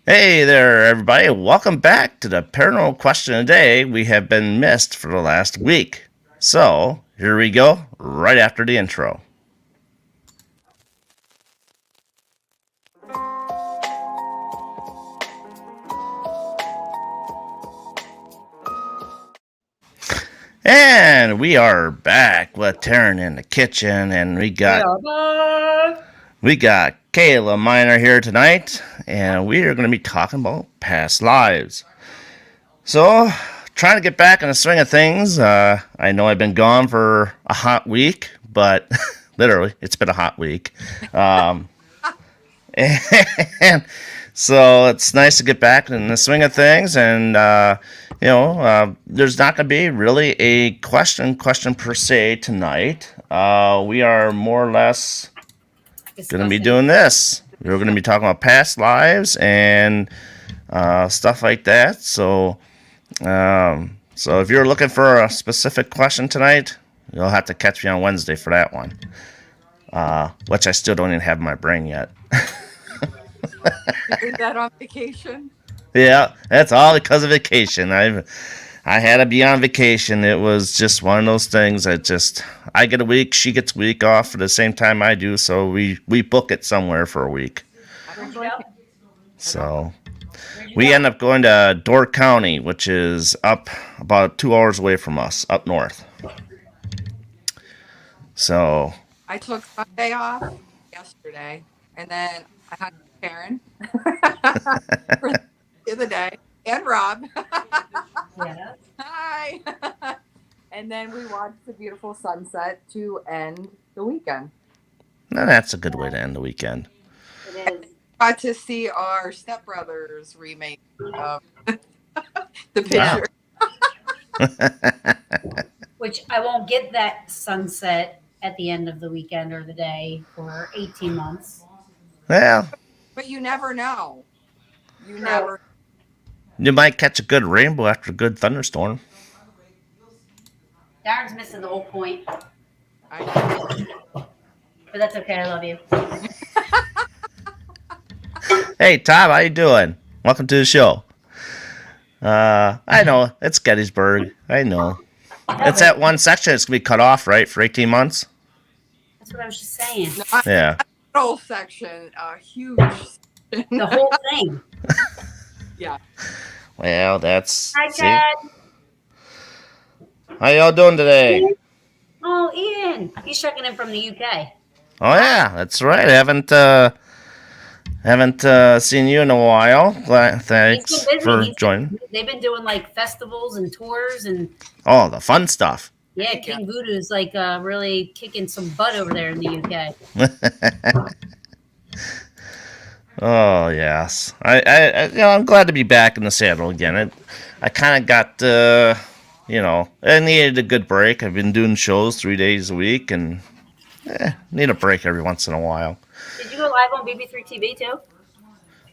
Hey there, everybody. Welcome back to the Paranormal Question of the Day. We have been missed for the last week. So, here we go, right after the intro. And we are back with Taryn in the kitchen, and we got Kayla Miner here tonight, and we are going to be talking about past lives. So, trying to get back in the swing of things. I know I've been gone for a hot week, but literally, it's been a hot week. Um, and so it's nice to get back in the swing of things. And, there's not going to be really a question per se tonight. We are more or less going to be doing this. We're going to be talking about past lives and stuff like that. So if you're looking for a specific question tonight, you'll have to catch me on Wednesday for that one. Which I still don't even have in my brain yet. Is that on vacation? Yeah, that's all because of vacation. I had to be on vacation. It was just one of those things I get a week, she gets a week off at the same time I do, so we book it somewhere for a week. So we end up going to Door County, which is up about 2 hours away from us, up north. So I took Sunday off yesterday, and then I had Karen for the other day, and Rob. Yeah. Hi. And then we watched the beautiful sunset to end the weekend. now that's a good way to end the weekend. It is. Got to see our Step Brothers remake of the Wow. picture. Which I won't get that sunset at the end of the weekend or the day for 18 months. Well, But you never know. You never. you might catch a good rainbow after a good thunderstorm. Darren's missing the whole point, I but that's okay. I love you. Hey Tom, how you doing? Welcome to the show. I know it's Gettysburg. I know. It's that one section that's gonna be cut off, right, for 18 months. That's what I was just saying. Not Yeah. the whole section, huge. The whole thing. Yeah. Well, that's. Hi, See, Chad. how y'all doing today? Oh, Ian. He's checking in from the UK. Oh yeah, that's right. I haven't seen you in a while. Thanks He's been busy. for He's joining. They've been doing like festivals and tours, and Oh, the fun stuff. yeah, King Voodoo's like really kicking some butt over there in the UK. Oh yes, I'm glad to be back in the saddle again. I kind of got I needed a good break. I've been doing shows 3 days a week, and need a break every once in a while. Did you go live on BB3 TV too?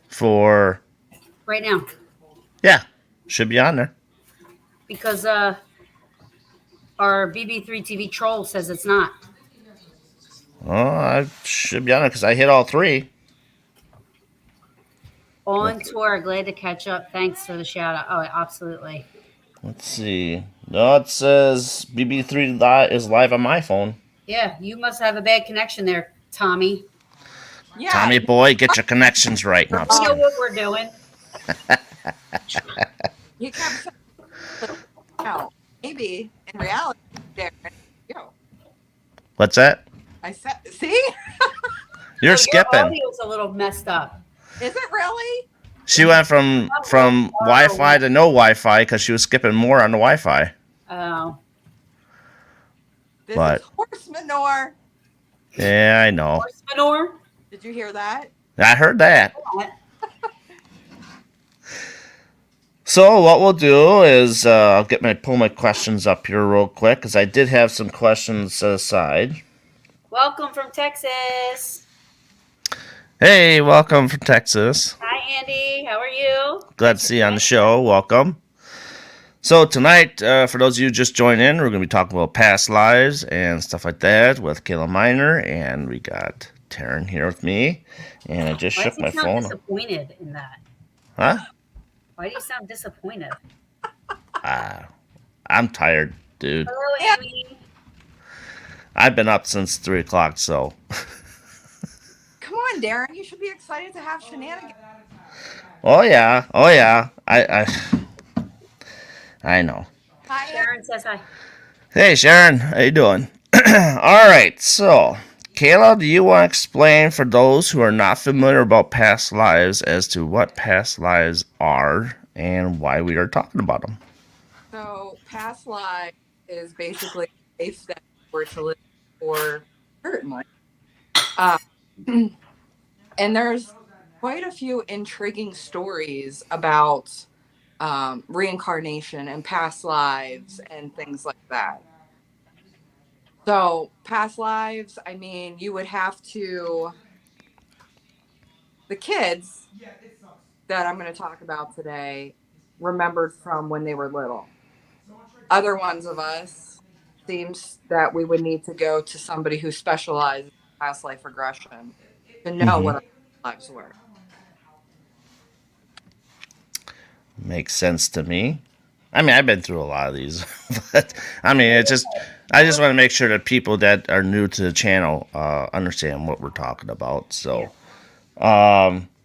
For Right now, yeah, should be on there. because our BB3 TV troll says it's not. Oh, I should be on there because I hit all three. On tour, glad to catch up. Thanks for the shout out. Oh, absolutely. Let's see. No, it says BB3 is live on my phone. Yeah, you must have a bad connection there, Tommy. Yeah. Tommy boy, get your connections right. No, I'm just You know kidding. what we're doing. You kept saying, no, maybe in reality, Darren, you know, What's that? I said, see, You're So your skipping. audio's a little messed up. is it really? She went from Wi-Fi to no Wi-Fi because she was skipping more on the Wi-Fi. Oh, This But- is horse manure. Yeah, I know. horse manure. Did you hear that? I heard that. So what we'll do is I'll pull my questions up here real quick because I did have some questions set aside. Welcome from Texas. Hey, welcome from Texas. Hi, Andy. How are you? Glad to see you on the show. Welcome. So tonight, for those of you just joining in, we're going to be talking about past lives and stuff like that with Kayla Miner, and we got Taryn here with me, and I just Why shook does he my sound phone. disappointed in that? Huh? Why do you sound disappointed? Uh, I'm tired, dude. Hello, Yeah, Amy. I've been up since 3 o'clock, so. come on, Darren. You should be excited to have shenanigans. Oh yeah, oh yeah. I know. Hi, Ann. Sharon says hi. Hey Sharon, how you doing? All right, so Kayla, do you want to explain for those who are not familiar about past lives as to what past lives are and why we are talking about them? So, past life is basically a life that we're to live for certainly. Uh, and there's quite a few intriguing stories about reincarnation and past lives and things like that. So, past lives, I mean, you would have to, the kids that I'm going to talk about today remembered from when they were little. Other ones of us seems that we would need to go to somebody who specializes in past life regression to know Mm-hmm. what our lives were. Makes sense to me. I mean, I've been through a lot of these, but I mean, I just want to make sure that people that are new to the channel understand what we're talking about. Yeah.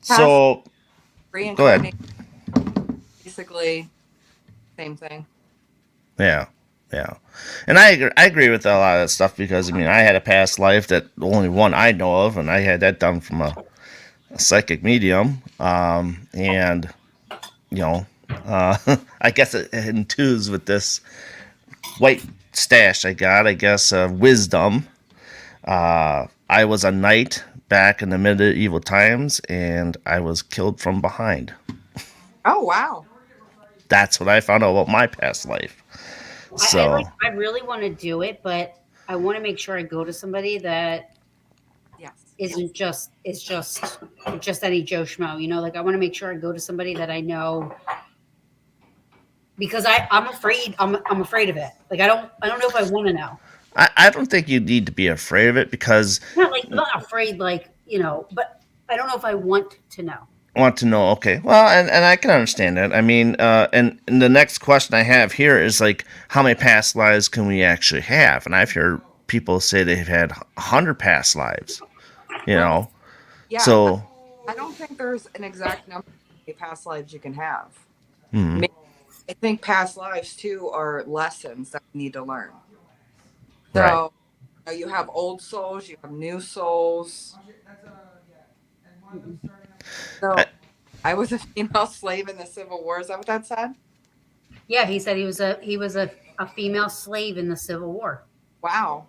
Past So go ahead. reincarnation, basically same thing. Yeah, yeah, and I agree with a lot of that stuff because I mean, I had a past life that only one I know of, and I had that done from a psychic medium, and you know, I guess it entues with this white stash I got. I guess wisdom. I was a knight back in the medieval times, and I was killed from behind. Oh wow. That's what I found out about my past life. I So, like. I really want to do it, but I want to make sure I go to somebody that Yes. isn't just just any Joe Schmo. You know, like I want to make sure I go to somebody that I know because I'm afraid. I'm afraid of it. Like I don't know if I want to know. I don't think you need to be afraid of it because Not like I'm not afraid. Like you know, but I don't know if I want to know. I want to know. Okay, well, and I can understand that. I mean, and the next question I have here is like, how many past lives can we actually have? And I've heard people say they've had 100 past lives. You Well, know, yeah. so I don't think there's an exact number of past lives you can have. hmm, I think past lives too are lessons that we need to learn. right. So you have old souls, you have new souls. Mm-mm. I, So I was a female slave in the Civil War. Is that what that said? Yeah, he said he was a female slave in the Civil War. Wow.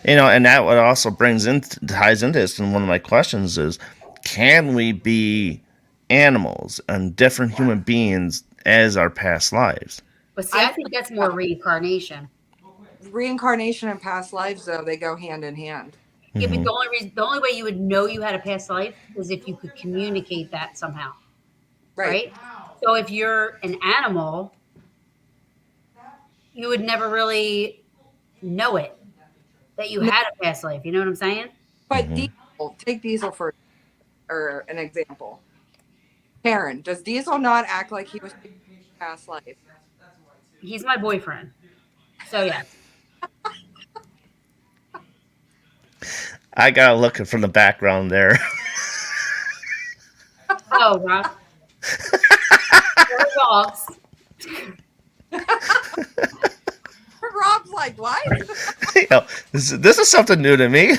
and that what also brings in ties into this. And one of my questions is, can we be animals and different human beings as our past lives? But see, I I think think that's more reincarnation. reincarnation and past lives, though, they go hand in hand. Yeah, but Hmm. the only way you would know you had a past life is if you could communicate that somehow, Right. right? So if you're an animal, you would never really know it that you No, had a past life. You know what I'm saying? but Hmm. Diesel, take Diesel for or an example. Karen, does Diesel not act like he was past life? He's my boyfriend. So yeah. I gotta look from the background there. Oh, Rob. Or dogs. Rob's like, what? This is something new to me.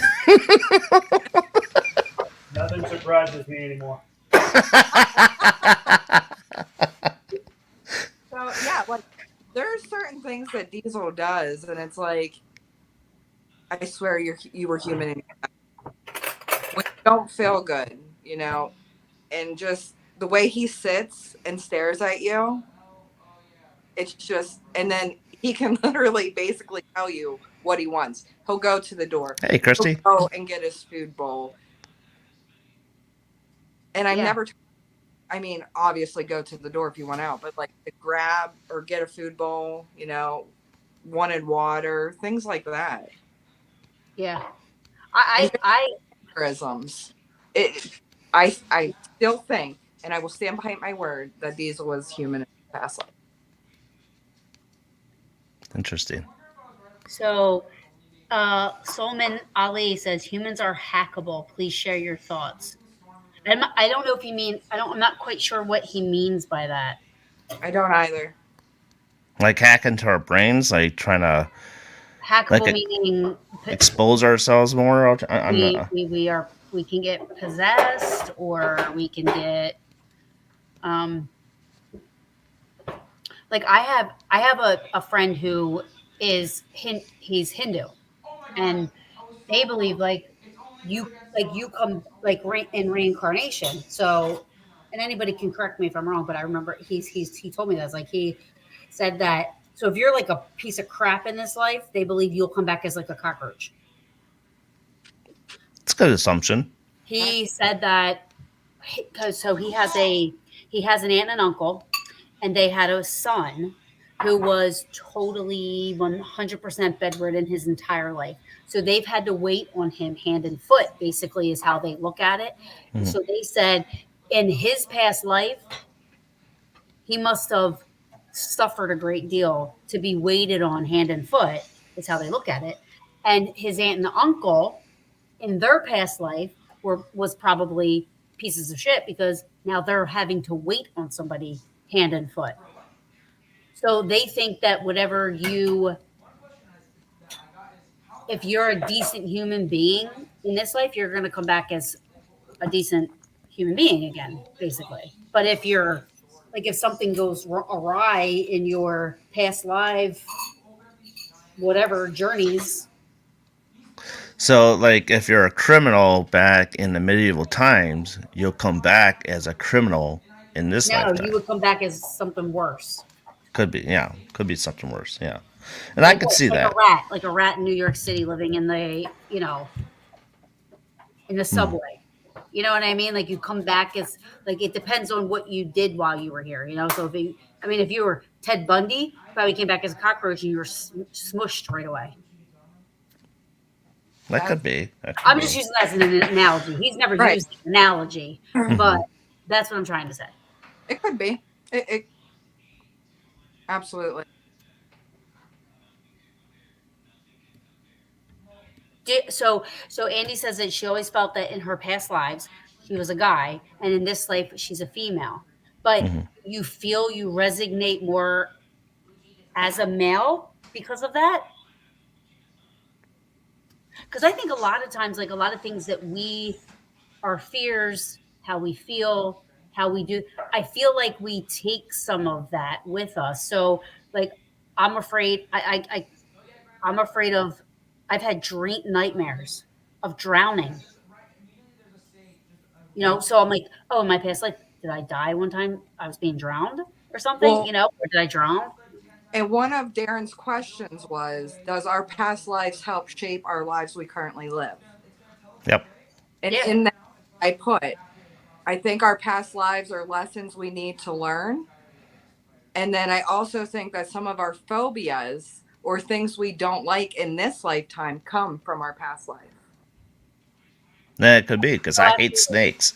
Nothing surprises me anymore. So yeah, like there's certain things that Diesel does, and it's like, I swear you were human and when you don't feel good, and just the way he sits and stares at you, it's just, and then he can literally basically tell you what he wants. He'll go to the door, Hey, he'll Christy. go and get his food bowl, and I've Yeah. never. I mean, obviously, go to the door if you want out, but like to grab or get a food bowl, wanted water, things like that. Yeah. And I mannerisms. It, I still think and I will stand behind my word that Diesel was human in the past life. Interesting. So, Solomon Ali says humans are hackable. Please share your thoughts. I don't know if you mean. I'm not quite sure what he means by that. I don't either. Like hack into our brains, like trying to like Hackable meaning expose ourselves more. we can get possessed, or we can get um like I have a friend who is he's Hindu, and they believe you come in reincarnation. So, and anybody can correct me if I'm wrong, but I remember he told me that. It's like he said that. So if you're like a piece of crap in this life, they believe you'll come back as like a cockroach. It's a good assumption. He said that because he has an aunt and uncle, and they had a son who was totally 100% bedridden his entire life. So they've had to wait on him hand and foot, basically, is how they look at it. Mhm. So they said in his past life, he must have suffered a great deal to be waited on hand and foot, is how they look at it. And his aunt and uncle in their past life was probably pieces of shit because now they're having to wait on somebody hand and foot. So they think that if you're a decent human being in this life, you're going to come back as a decent human being again, basically. But if something goes awry in your past life, whatever journeys. So, like, if you're a criminal back in the medieval times, you'll come back as a criminal in this No, lifetime. you would come back as something worse. Could be, yeah. Could be something worse, yeah. And I could see that. Like a rat in New York City living in the subway. You know what I mean? Like you come back as like it depends on what you did while you were here. So if you were Ted Bundy, you probably came back as a cockroach and you were smushed right away. That could be. I'm just using that as an analogy. He's never used an analogy, but that's what I'm trying to say. It could be. It absolutely. So Andy says that she always felt that in her past lives she was a guy, and in this life she's a female. But you feel you resonate more as a male because of that? Because I think a lot of times, like a lot of things that our fears, how we feel, how we do, I feel like we take some of that with us. So, like, I'm afraid, I'm afraid of, I've had nightmares of drowning. So I'm like, oh, in my past life, did I die one time? I was being drowned or something, or did I drown? And one of Darren's questions was, does our past lives help shape our lives we currently live? Yep. And in that, I think our past lives are lessons we need to learn. And then I also think that some of our phobias or things we don't like in this lifetime come from our past life. Yeah, it could be, because I hate snakes.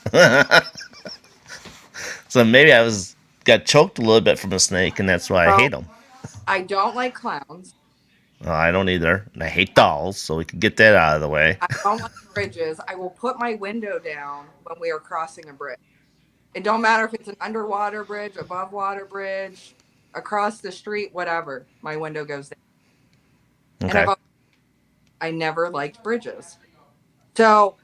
So maybe got choked a little bit from a snake, and that's why I hate them. I don't like clowns. I don't either. And I hate dolls, so we can get that out of the way. I don't like bridges. I will put my window down when we are crossing a bridge. It don't matter if it's an underwater bridge, above water bridge, across the street, whatever. My window goes down. Okay. And I never liked bridges. So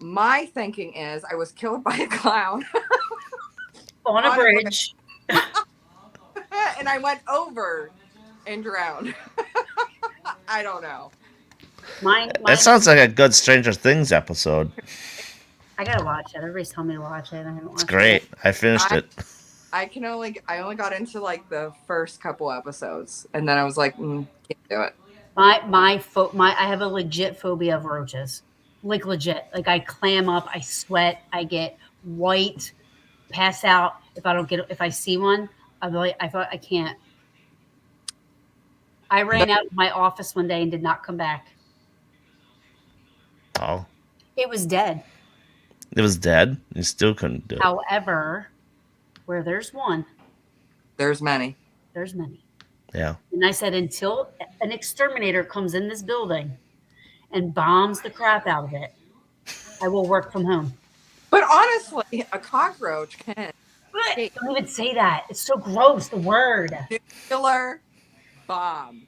my thinking is I was killed by a clown. On a bridge. And I went over and drowned. I don't know. That sounds like a good Stranger Things episode. I gotta watch it. Everybody's telling me to watch it. I haven't watched It's great. I finished it. I only got into like the first couple episodes, and then I was like, can't do it. I have a legit phobia of roaches. Like legit. Like I clam up, I sweat, I get white, pass out if I see one. I'm like, I can't. I ran out of my office one day and did not come back. Oh. It was dead. It was dead? You still couldn't do it. However, Where there's one, There's many. there's many. Yeah. And I said, until an exterminator comes in this building and bombs the crap out of it, I will work from home. But honestly, a cockroach can escape Don't even say that. It's so gross, the word. nuclear bomb.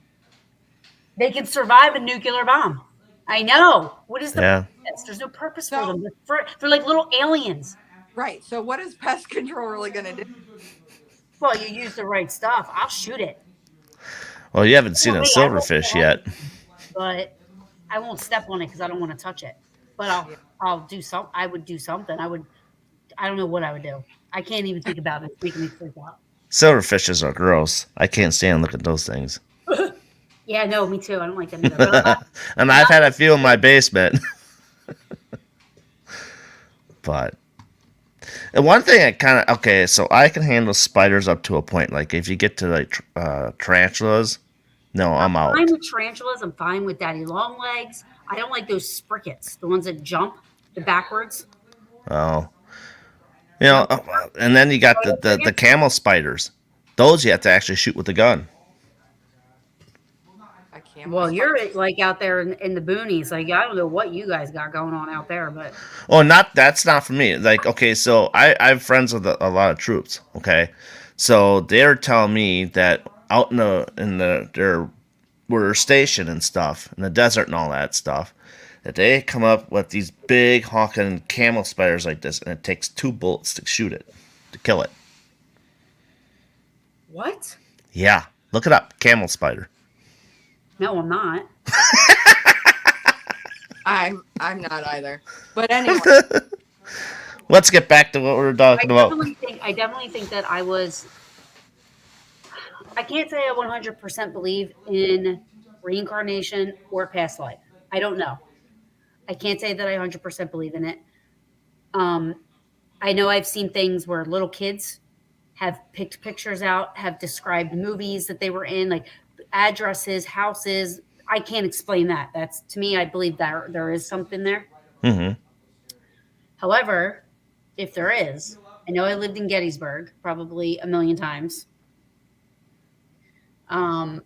They can survive a nuclear bomb. I know. What is the Yeah. purpose? There's no purpose for them. They're like little aliens. Right. So what is pest control really going to do? Well, you use the right stuff. I'll shoot it. Well, you haven't seen Well, a me, I won't silverfish kill yet. anything, but I won't step on it because I don't want to touch it. But I'll do some. I would do something. I don't know what I would do. I can't even think about it. It's making me freak out. Silverfishes are gross. I can't stand looking at those things. Yeah, no, me too. I don't like them either. But And I've had a few in my basement. But and one thing I kind of okay, so I can handle spiders up to a point. Like if you get to like tarantulas, no, I'm out. fine with tarantulas. I'm fine with daddy long legs. I don't like those sprickets, the ones that jump the backwards. Oh, you know, and then you got the camel spiders. Those you have to actually shoot with a gun. I can't. Well, you're like out there in the boonies. Like I don't know what you guys got going on out there, but Oh, that's not for me. Like, okay, so I have friends with a lot of troops. Okay, so they're telling me that out in the their where they're stationed and stuff in the desert and all that stuff, that they come up with these big honking camel spiders like this, and it takes 2 bullets to shoot it, to kill it. what? Yeah, look it up, camel spider. No, I'm not. I'm not either. But anyway, Let's get back to what we were talking about. I definitely think that I was. I can't say I 100% believe in reincarnation or past life. I don't know. I can't say that I 100% believe in it. I know I've seen things where little kids have picked pictures out, have described movies that they were in, like addresses, houses. I can't explain that. That's to me, I believe that there is something there. Mm-hmm. However, if there is, I know I lived in Gettysburg probably a million times. I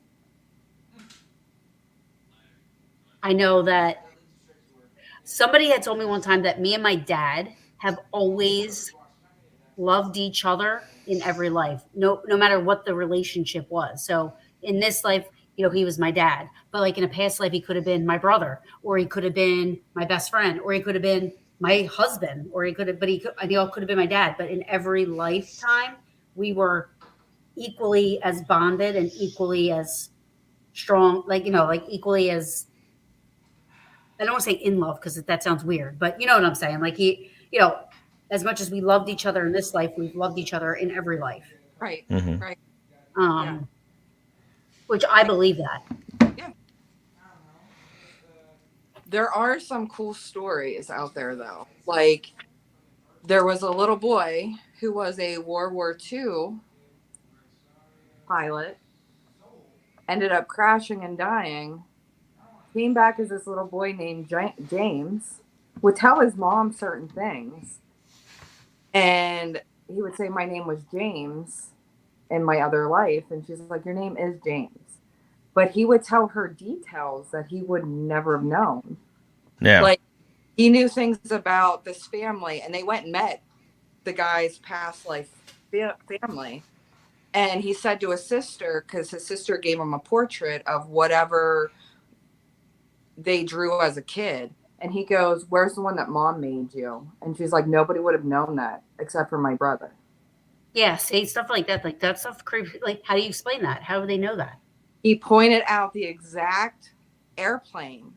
know that somebody had told me one time that me and my dad have always loved each other in every life, no matter what the relationship was. So in this life, he was my dad, but like in a past life, he could have been my brother, or he could have been my best friend, or he could have been my husband, or he could have, he all could have been my dad. But in every lifetime, we were equally as bonded and equally as strong, like equally as, I don't want to say in love because that sounds weird, but you know what I'm saying. Like as much as we loved each other in this life, we've loved each other in every life. right, Mm-hmm. right. Which I believe that. Yeah. There are some cool stories out there, though. Like, there was a little boy who was a World War II pilot, ended up crashing and dying, came back as this little boy named James, would tell his mom certain things. And he would say, my name was James in my other life. And she's like, your name is James. But he would tell her details that he would never have known. Yeah. Like, he knew things about this family, and they went and met the guy's past life family. And he said to his sister, because his sister gave him a portrait of whatever they drew as a kid. And he goes, where's the one that mom made you? And she's like, nobody would have known that except for my brother. Yeah, see, stuff like that. Like, that stuff creepy. Like, how do you explain that? How do they know that? He pointed out the exact airplane.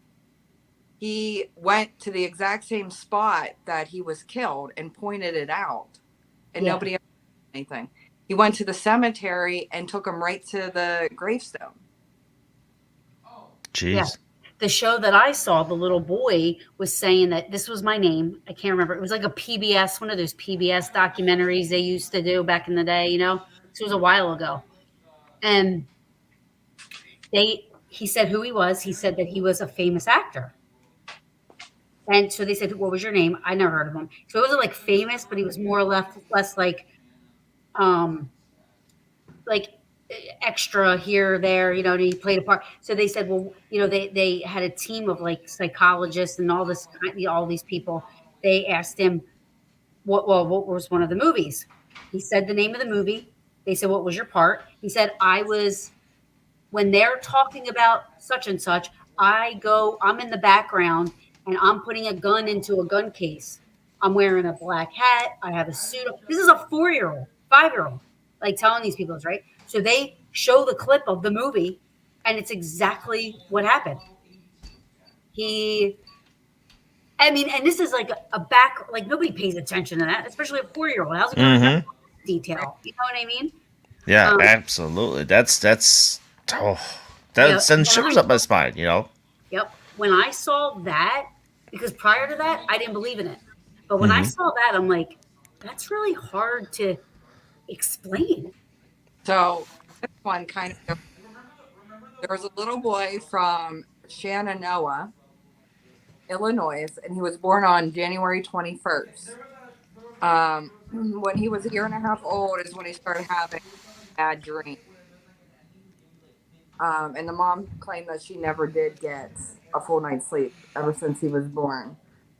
He went to the exact same spot that he was killed and pointed it out. And nobody ever did anything. He went to the cemetery and took him right to the gravestone. Jeez. Yeah. The show that I saw, the little boy was saying that this was my name. I can't remember. It was like a PBS, one of those PBS documentaries they used to do back in the day, This was a while ago. And he said who he was. He said that he was a famous actor. And so they said, what was your name? I never heard of him. So it wasn't like famous, but he was more or less like um, like extra here, there, and he played a part. So they said, well, they had a team of like psychologists and all these people. They asked him what was one of the movies. He said the name of the movie. They said, what was your part? He said, I was, when they're talking about such and such, I'm in the background and I'm putting a gun into a gun case. I'm wearing a black hat. I have a suit. This is a 4-year-old, 5-year-old, like telling these people, right? So they show the clip of the movie and it's exactly what happened. He, I mean, and this is like a back, like nobody pays attention to that, especially a 4-year-old. How's it going to remember detail? You know what I mean? Yeah, Um, absolutely. Oh, that yeah. sends shivers up my spine. Yep. When I saw that, because prior to that, I didn't believe in it. But when I saw that, I'm like, that's really hard to explain. So this one kind of, there was a little boy from Shenandoah, Illinois, and he was born on January 21st. When he was a year and a half old is when he started having bad dreams. And the mom claimed that she never did get a full night's sleep ever since he was born.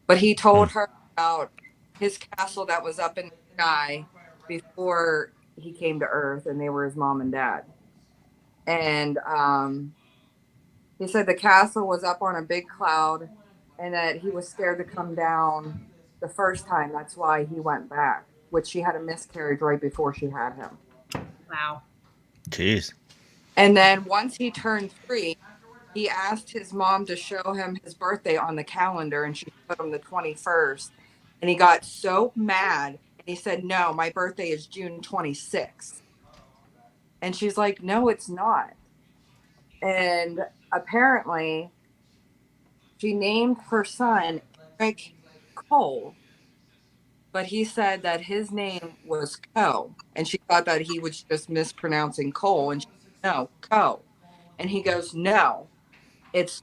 But he told her about his castle that was up in the sky before he came to Earth, and they were his mom and dad. And he said the castle was up on a big cloud and that he was scared to come down the first time. That's why he went back, which she had a miscarriage right before she had him. Wow. Jeez. And then once he turned 3, he asked his mom to show him his birthday on the calendar, and she showed him the 21st. And he got so mad, and he said, "No, my birthday is June 26th." And she's like, "No, it's not." And apparently, she named her son Eric Cole, but he said that his name was Co. And she thought that he was just mispronouncing Cole. And she said, "No, Co." And he goes, "No, it's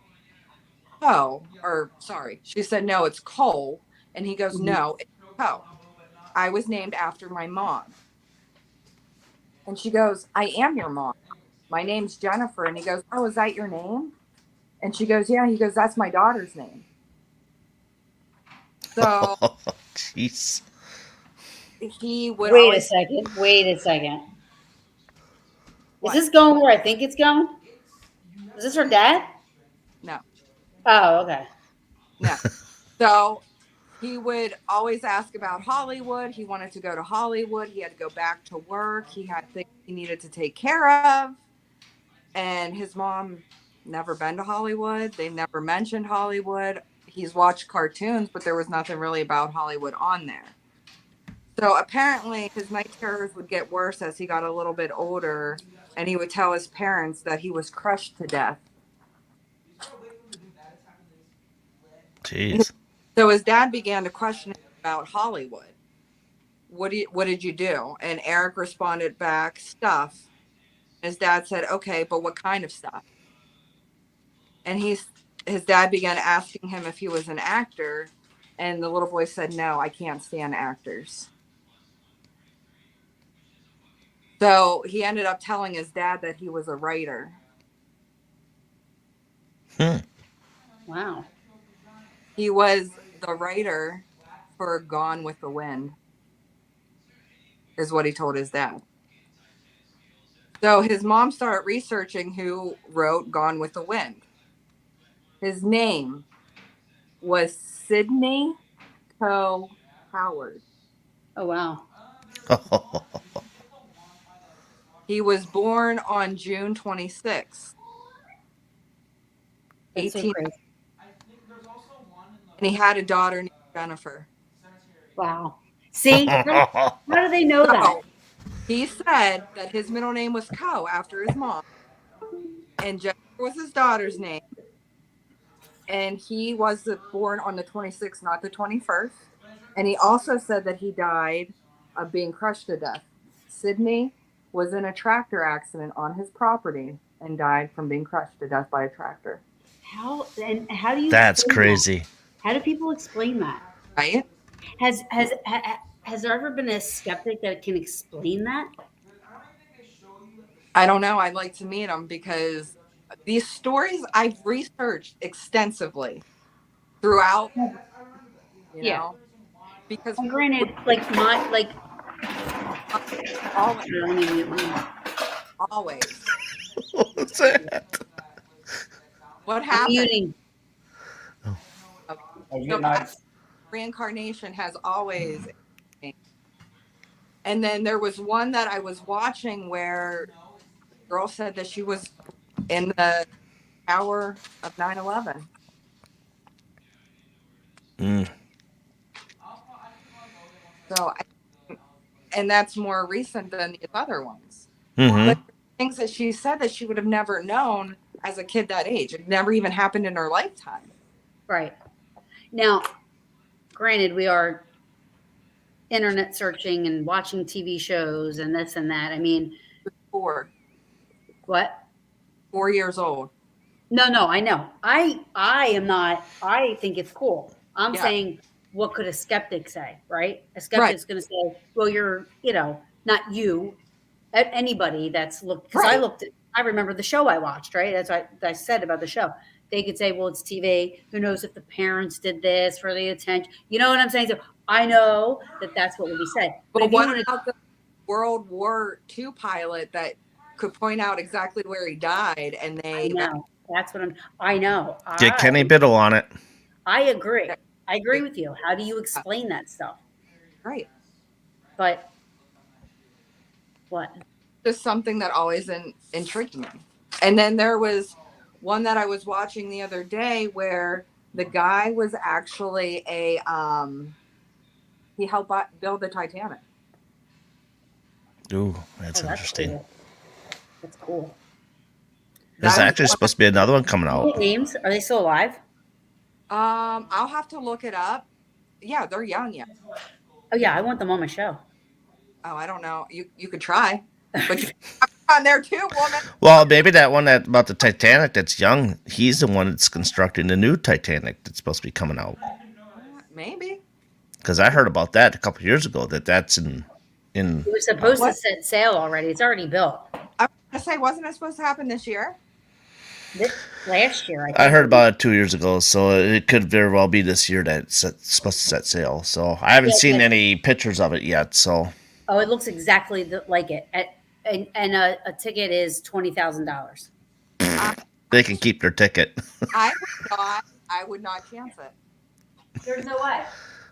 Co." Or sorry, she said, "No, it's Cole." And he goes, Mhm. "No, it's Co. I was named after my mom." And she goes, "I am your mom. My name's Jennifer." And he goes, "Oh, is that your name?" And she goes, "Yeah." He goes, "That's my daughter's name." So Jeez. he would Wait a always, second. Wait a second. Is what? this going where I think it's going? Is this her dad? No, Oh, okay. no. So he would always ask about Hollywood. He wanted to go to Hollywood. He had to go back to work. He had things he needed to take care of. And his mom never been to Hollywood. They never mentioned Hollywood. He's watched cartoons, but there was nothing really about Hollywood on there. So apparently his night terrors would get worse as he got a little bit older, and he would tell his parents that he was crushed to death. Jeez. So his dad began to question him about Hollywood. What did you do? And Eric responded back, "Stuff." His dad said, "Okay, but what kind of stuff?" And his dad began asking him if he was an actor, and the little boy said, "No, I can't stand actors." So he ended up telling his dad that he was a writer. Hmm. Wow. He was the writer for Gone with the Wind, is what he told his dad. So his mom started researching who wrote Gone with the Wind. His name was Sidney Coe Howard. Oh, wow. He was born on June 26th, That's so 18, crazy. and he had a daughter named Jennifer. Wow. See, how do they know that? So he said that his middle name was Coe after his mom, and Jennifer was his daughter's name. And he was born on the 26th, not the 21st. And he also said that he died of being crushed to death. Sidney was in a tractor accident on his property and died from being crushed to death by a tractor. How do you That's explain that? crazy. How do people explain that? Right? Has has there ever been a skeptic that can explain that? I don't know. I'd like to meet them because these stories I've researched extensively throughout, you Yeah. know, because And granted, like my like always, let me mute me. always, What's that? what I'm happened? muting. Oh, So get nice. reincarnation has always, and then there was one that I was watching where the girl said that she was in the hour of 9/11. Mm. So, and that's more recent than these other ones. But Mm-hmm. things that she said that she would have never known as a kid that age. It never even happened in her lifetime. Right. Now, granted, we are internet searching and watching TV shows and this and that. I mean, Four, what? 4 years old. No, I know. I am not. I think it's cool. I'm Yeah. saying, what could a skeptic say, right? A Right. skeptic's going to say, well, you're, not you, anybody that's looked, because Right. I remember the show I watched, right? That's what I said about the show. They could say, well, it's TV. Who knows if the parents did this for the attention? You know what I'm saying? So I know that that's what would be said. But But if you what want to, about the World War II pilot that could point out exactly where he died and I they know. That's what I know. Get Kenny Biddle on it. I agree. I agree with you. How do you explain that stuff? right. But what? Just something that always intrigued me. And then there was one that I was watching the other day where the guy was actually he helped build the Titanic. Ooh, that's Oh, that's interesting. cool. That's cool. There's That actually supposed to be another one coming out. What names? Are they still alive? I'll have to look it up. Yeah, they're young yet. Oh yeah, I want them on my show. Oh, I don't know. You could try, but you're on there too, woman. Well, maybe that one that about the Titanic that's young, he's the one that's constructing the new Titanic that's supposed to be coming out. Maybe. Because I heard about that a couple years ago. That's in. It was supposed to What? set sail already. It's already built. I was gonna say, wasn't it supposed to happen this year? Last year, I think. I heard about it 2 years ago, so it could very well be this year that it's supposed to set sail. So I haven't Yeah, seen but- any pictures of it yet. So Oh, it looks exactly like it. And a ticket is $20,000. they can keep their ticket. I would not chance it. There's no way.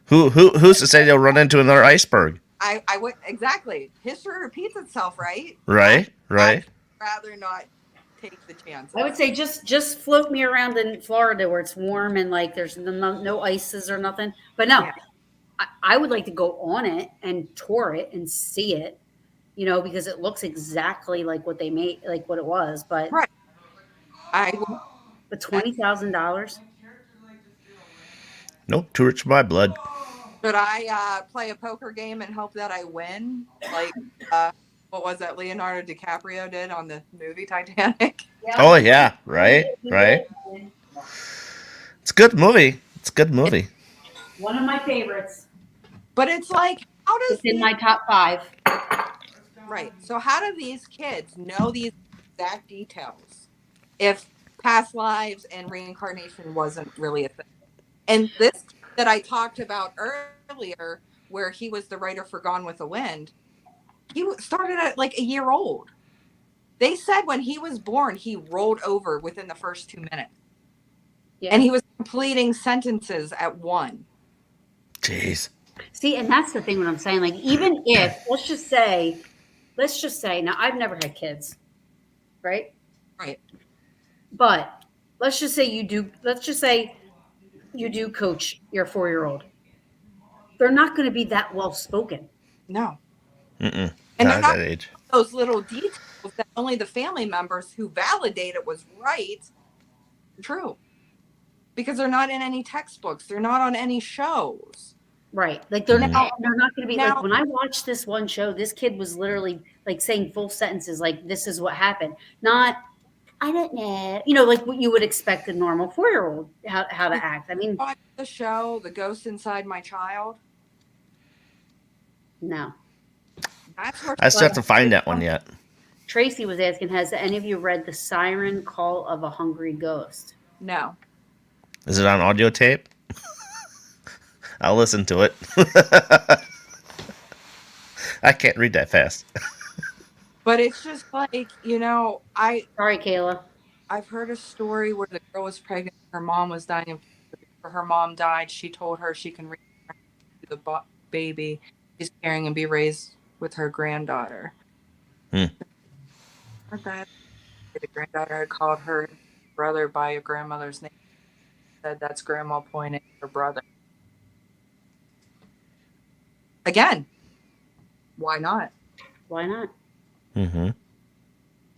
Who's to say they'll run into another iceberg? I would exactly. History repeats itself, right? Right. I'd rather not take the chance. I would say just float me around in Florida where it's warm and like there's no ices or nothing. But no, Yeah. I would like to go on it and tour it and see it, because it looks exactly like what they made, like what it was. But Right. I will. but $20,000. Nope, too rich for my blood. Should I play a poker game and hope that I win? Like, what was that Leonardo DiCaprio did on the movie Titanic? Oh yeah, right. It's a good movie. One of my favorites. But it's like, how does It's in my top 5. right? So how do these kids know these exact details if past lives and reincarnation wasn't really a thing? And this that I talked about earlier, where he was the writer for Gone with the Wind, he started at like a year old. They said when he was born, he rolled over within the first 2 minutes. Yeah. And he was completing sentences at 1. Jeez. See, and that's the thing what I'm saying. Like, even if let's just say, now I've never had kids, right? Right. But let's just say you do. Let's just say you do coach your 4-year-old. They're not going to be that well spoken. No. Mm-mm. And Not at that age. those little details that only the family members who validate it was right, true. Because they're not in any textbooks. They're not on any shows. Right. Like they're not going to be Now- like when I watched this one show, this kid was literally like saying full sentences like this is what happened. Not I don't know. Like what you would expect a normal 4-year-old how to act. I mean, Watch the show The Ghost Inside My Child. No. That's where I still have to find that one yet. Tracy was asking, has any of you read The Siren Call of a Hungry Ghost? no. Is it on audio tape? I'll listen to it. I can't read that fast. But it's just like, Sorry, Kayla. I've heard a story where the girl was pregnant, her mom was dying of cancer. Before her mom died, she told her she can raise the baby she's carrying and be raised with her granddaughter. Hmm. Heard that the granddaughter had called her brother by your grandmother's name, said that's grandma pointing at her brother. Again, why not? Why not? Mm-hmm.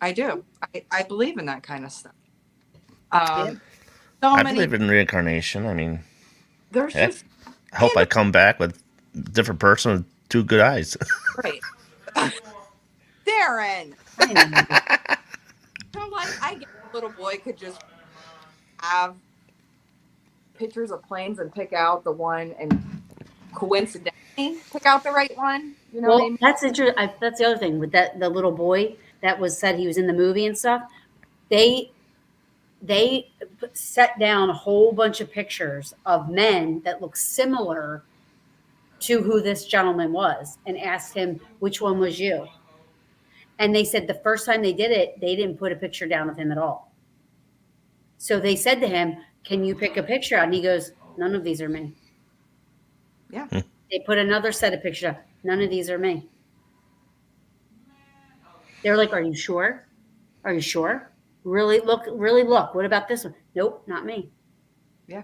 I do. I believe in that kind of stuff. Yeah. So I many. believe in reincarnation. I mean, There's heck, just I hope I come back with a different person with two good eyes. great. Darren. I know. So like I guess a little boy could just have pictures of planes and pick out the one and coincidentally pick out the right one. You know what I Well, mean? that's interesting. That's the other thing with that the little boy that was said he was in the movie and stuff. They they set down a whole bunch of pictures of men that look similar to who this gentleman was and asked him which one was you. And they said the first time they did it, they didn't put a picture down of him at all. So they said to him, "Can you pick a picture out?" And he goes, "None of these are me." Yeah. They put another set of pictures up. None of these are me. They're like, "Are you sure? Are you sure? Really look, really look. What about this one? Nope, not me." Yeah.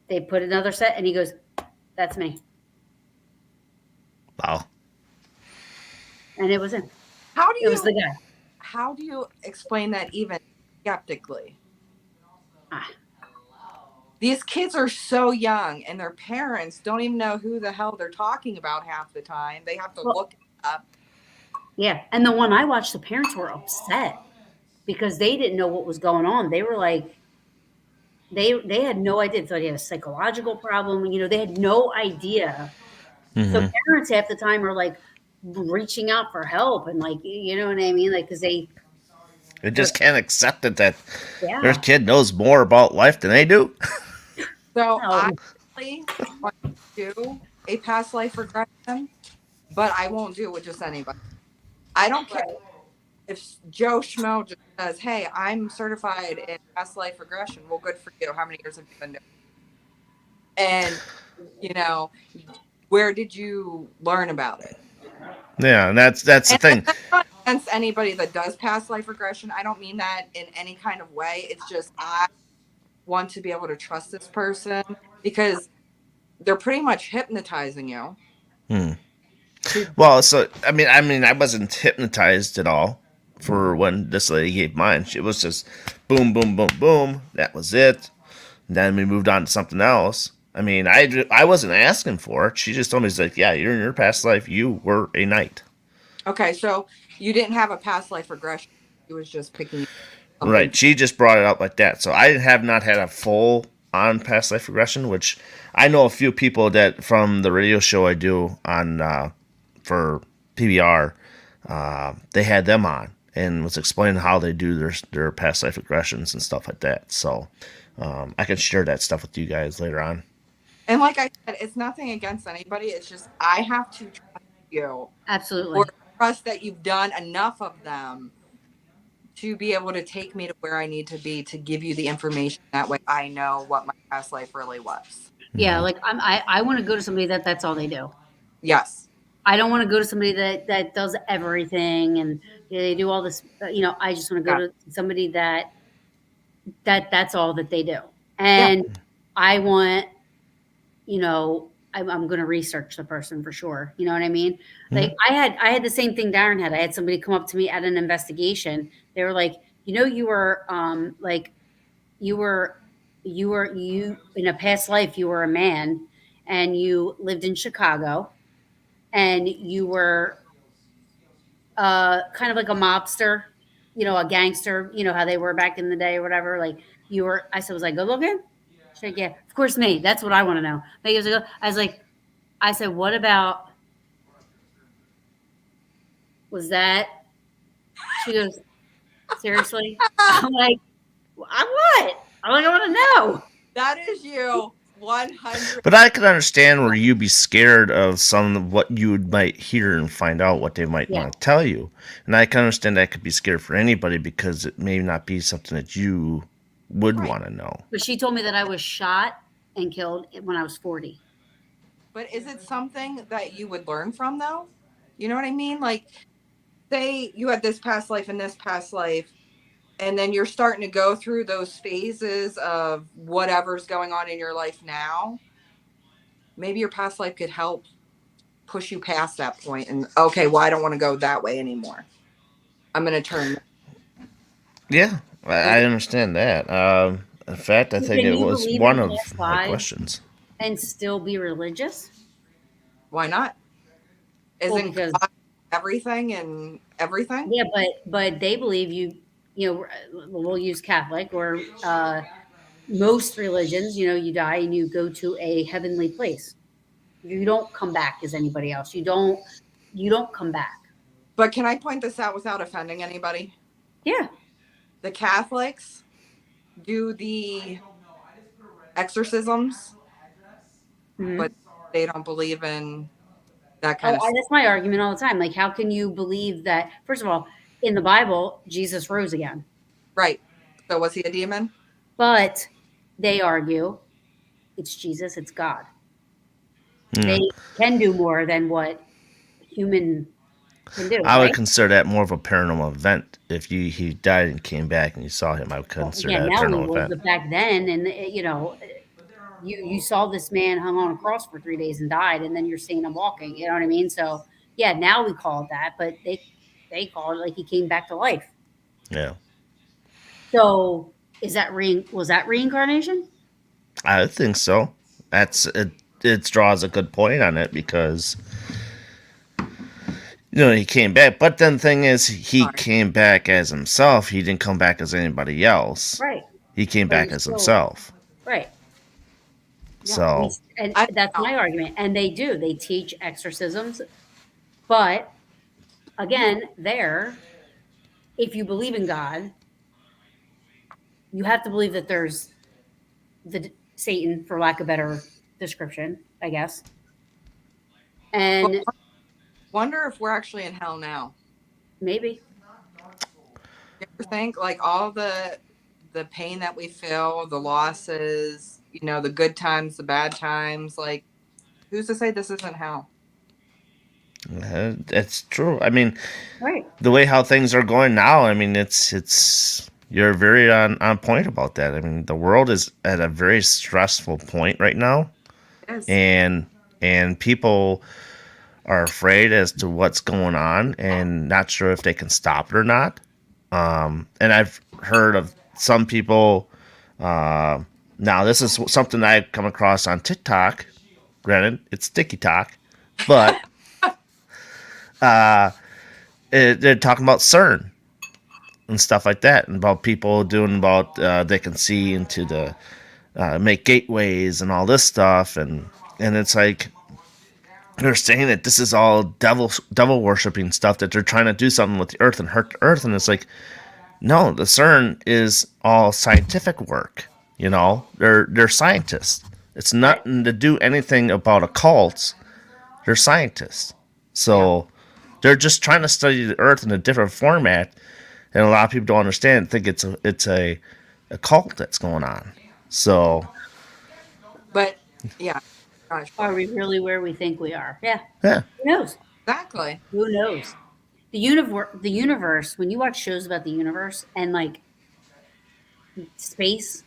They put another set and he goes, "That's me." Wow. And it was him. How do It was the you guy. how do you explain that even skeptically? Ah, These kids are so young and their parents don't even know who the hell they're talking about half the time. They have to well, look it up. yeah. And the one I watched, the parents were upset because they didn't know what was going on. They were like, they had no idea. They thought he had a psychological problem. You know, they had no idea. So Mm-hmm. parents half the time are like reaching out for help and like, you know what I mean? Like, because They they're, just can't accept it that their yeah. kid knows more about life than they do. So I No, really want to do a past life regression, but I won't do it with just anybody. I don't care if Joe Schmo just says, "Hey, I'm certified in past life regression." Well, good for you. How many years have you been doing? And you know, where did you learn about it? Yeah, and that's the And thing. that's not against anybody that does past life regression. I don't mean that in any kind of way. It's just I want to be able to trust this person because they're pretty much hypnotizing you Hmm. to Well, so I wasn't hypnotized at all for when this lady gave mine. It was just boom, boom, boom, boom. That was it. And then we moved on to something else. I wasn't asking for it. She just told me, she's like, yeah, you're in your past life. You were a knight. Okay, so you didn't have a past life regression. It was just picking something. Right. She just brought it up like that. So I have not had a full on past life regression, which I know a few people that from the radio show I do on for PBR, they had them on and was explaining how they do their past life regressions and stuff like that. So I can share that stuff with you guys later on. And like I said, it's nothing against anybody. It's just I have to trust you or absolutely. trust that you've done enough of them to be able to take me to where I need to be to give you the information. That way I know what my past life really was. Yeah. Mm-hmm. Like I want to go to somebody that's all they do. Yes. I don't want to go to somebody that does everything and they do all this. I just want to go Yeah. to somebody that's all that they do. Yeah. And I want, I'm going to research the person for sure. You know what I mean? Like Mm-hmm. I had the same thing Darren had. I had somebody come up to me at an investigation. They were like, you were like you in a past life you were a man and you lived in Chicago and you were kind of like a mobster, a gangster, how they were back in the day or whatever. Like I said, was I good looking? She's like, yeah, of course me. That's what I want to know. Like, I was like, I said, what about Was that? She goes, seriously? I'm like, I what? I'm like, I want to know. That is you 100. But I can understand where you'd be scared of some of what you might hear and find out what they might Yeah. want to tell you. And I can understand that could be scary for anybody because it may not be something that you would Right. want to know. But she told me that I was shot and killed when I was 40. But is it something that you would learn from, though? You know what I mean? Like, say you had this past life and this past life, and then you're starting to go through those phases of whatever's going on in your life now. Maybe your past life could help push you past that point and, okay, well, I don't want to go that way anymore. I'm going to turn. Yeah, I understand that. In fact, I think Can it you was believe one in of past my lives questions. and still be religious? Why not? Well, Isn't because God everything and everything? yeah, but they believe we'll use Catholic or most religions. You die and you go to a heavenly place. You don't come back as anybody else. You don't come back. But can I point this out without offending anybody? Yeah. The Catholics do the exorcisms, Mhm. but they don't believe in that Oh, kind of stuff. that's my argument all the time. Like, how can you believe that? First of all, in the Bible, Jesus rose again, Right. So was he a demon? but they argue it's Jesus, it's God. They Hmm. can do more than what human can do, I would right? consider that more of a paranormal event. If he died and came back and you saw him, I would Well, consider yeah, that a now we paranormal would, event. but back then, and you saw this man hung on a cross for 3 days and died, and then you're seeing him walking. You know what I mean? So yeah, now we call it that, but they call it like he came back to life. Yeah, So was that reincarnation? I think so. That's it. It draws a good point on it because he came back. But then the thing is, he Sorry. came back as himself. He didn't come back as anybody else. Right. He came But back he's as still himself. right. Yeah. So And I that's don't my know. argument. And they do. They teach exorcisms, but again, if you believe in God, you have to believe that there's the Satan, for lack of better description, I guess. But And wonder if we're actually in hell now. maybe, You ever think like all the pain that we feel, the losses, the good times, the bad times, like who's to say this isn't hell? that's true. I mean, right. the way how things are going now, I mean, it's you're very on point about that. I mean, the world is at a very stressful point right now, It is. and people are afraid as to what's going on and not sure if they can stop it or not. And I've heard of some people. Now, this is something I've come across on TikTok. Granted, it's TikTok, but they're talking about CERN and stuff like that, and about people doing about they can see into the make gateways and all this stuff, and it's like they're saying that this is all devil worshiping stuff, that they're trying to do something with the earth and hurt the earth, and it's like, no, the CERN is all scientific work. They're scientists. It's Right. nothing to do anything about occults. They're scientists, Yeah. so they're just trying to study the earth in a different format, and a lot of people don't understand. Think it's a cult that's going on. So But yeah, gosh, Are we really where we think we are? Yeah. yeah, Who knows? exactly. Who knows? The universe, when you watch shows about the universe and like space,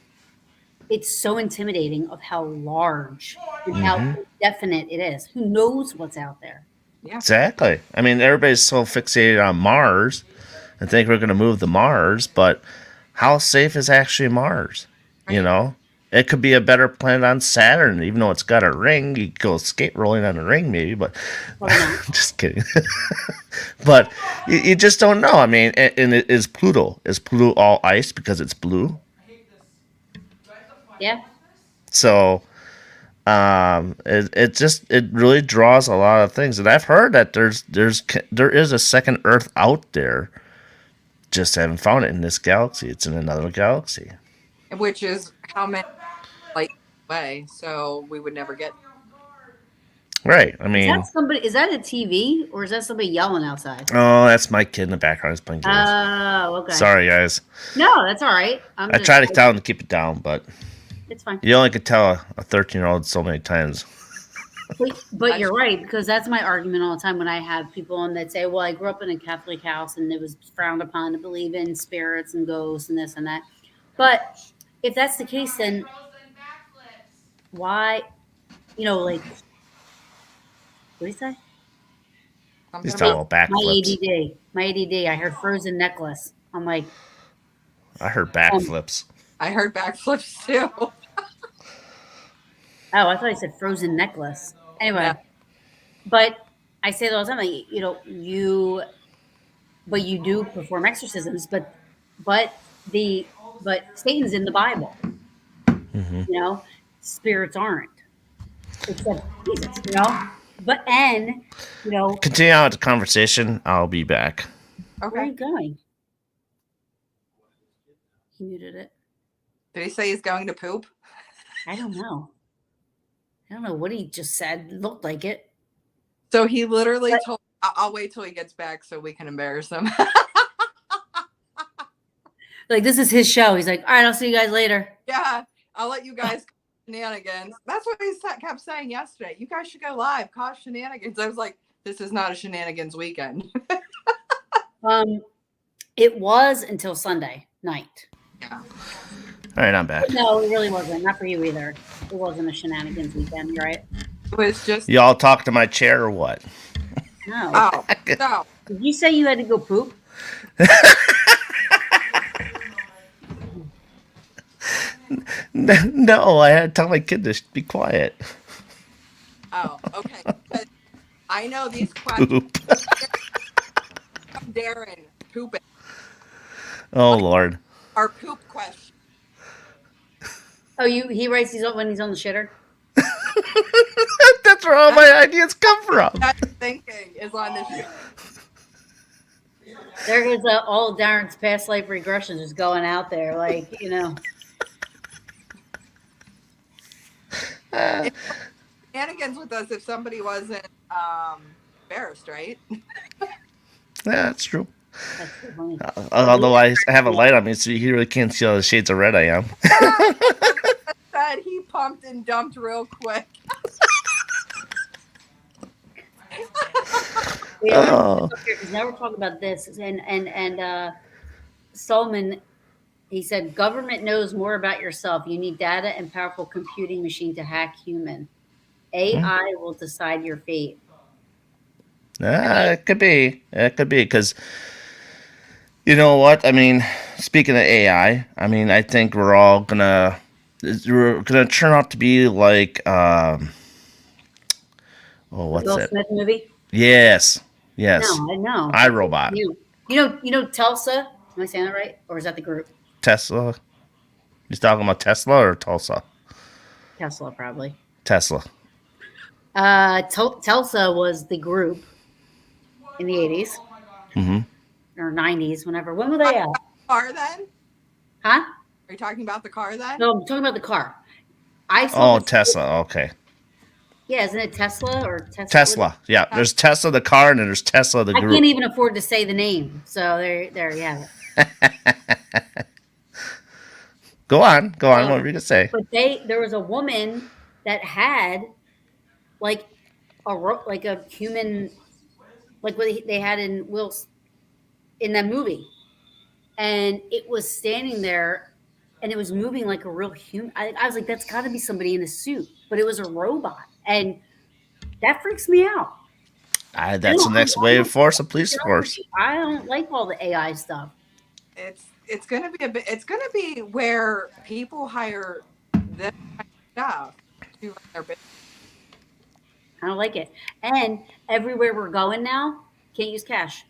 it's so intimidating of how large and how indefinite it is. Who knows what's out there? Yeah. exactly. I mean, everybody's so fixated on Mars and think we're going to move to Mars, but how safe is actually Mars? You Right. know, it could be a better planet on Saturn, even though it's got a ring. You could go skate rolling on a ring, maybe, but Probably not. just kidding. But you just don't know. I mean, and it is Pluto. Is Pluto all ice because it's blue? Yeah. So It really draws a lot of things, and I've heard that there is a second Earth out there. Just haven't found it in this galaxy. It's in another galaxy. which is how many light away, so we would never get. Right. I Is mean, that somebody? Is that a TV or is that somebody yelling outside? oh, that's my kid in the background. He's playing games. Oh, okay. Sorry, guys. No, that's all right. I try to tell him to keep it down, but It's fine. you only could tell a 13-year-old so many times. But you're right, because that's my argument all the time when I have people on that say, well, I grew up in a Catholic house and it was frowned upon to believe in spirits and ghosts and this and that. But if that's the case, then why, like, what do you say? He's Something talking about about My backflips. ADD. My ADD. I heard frozen necklace. I'm like, I heard backflips. I heard backflips too. oh, I thought I said frozen necklace. Anyway, Yeah. but I say that all the time, like, but you do perform exorcisms, but Satan's in the Bible. Spirits aren't, except Jesus. But Continue on with the conversation. I'll be back. where are Okay. you going? He muted it. Did he say he's going to poop? I don't know. I don't know what he just said. It looked like it. So he literally told. I'll wait till he gets back so we can embarrass him. Like, this is his show. He's like, all right, I'll see you guys later. Yeah, I'll let you guys shenanigans. That's what he kept saying yesterday. You guys should go live, cause shenanigans. I was like, this is not a shenanigans weekend. It was until Sunday night. Yeah. All right, I'm back. No, it really wasn't. Not for you either. It wasn't a shenanigans weekend. You're right. It was just. Y'all talk to my chair or what? No. Oh, no. Did you say you had to go poop? No, I had to tell my kid to be quiet. Oh, okay. But I know these questions. Poop. Darren pooping. Oh, Lord. Our poop question. Oh, he writes these when he's on the shitter? That's where all my ideas come from. That's thinking is on this shit. There goes all Darren's past life regressions just going out there. Like, Shenanigans with us if somebody wasn't embarrassed, right? Yeah, that's true. That's so funny. Although I have a light on me, so you really can't see all the shades of red I am. Said he pumped and dumped real quick. Oh. Because now we're talking about this, and Solomon, he said, government knows more about yourself. You need data and powerful computing machine to hack human. AI will decide your fate. It could be. It could be because you know what? I mean, speaking of AI, I think we're gonna turn out to be like what's Will it? Smith movie? Yes. No, I know. iRobot. You know Tulsa? Am I saying that right? Or is that the group? Tesla. He's talking about Tesla or Tulsa? Tesla, probably. Tesla. Tulsa was the group in the 80s or 90s, whenever. When were they out? Car then? Huh? Are you talking about the car then? No, I'm talking about the car. I saw Oh, Tesla. Okay. Yeah, isn't it Tesla or Tesla? Tesla. Yeah, there's Tesla the car and then there's Tesla the I group. can't even afford to say the name. So there you have it. Go on. What were you gonna say? But there was a woman that had like a human, like what they had in Will's in that movie, and it was standing there, and it was moving like a real human. I was like, that's got to be somebody in a suit, but it was a robot, and that freaks me out. That's the next wave force, a police force. I don't like all the AI stuff. It's gonna be it's gonna be where people hire this kind of stuff to run their business. I don't like it. And everywhere we're going now, can't use cash.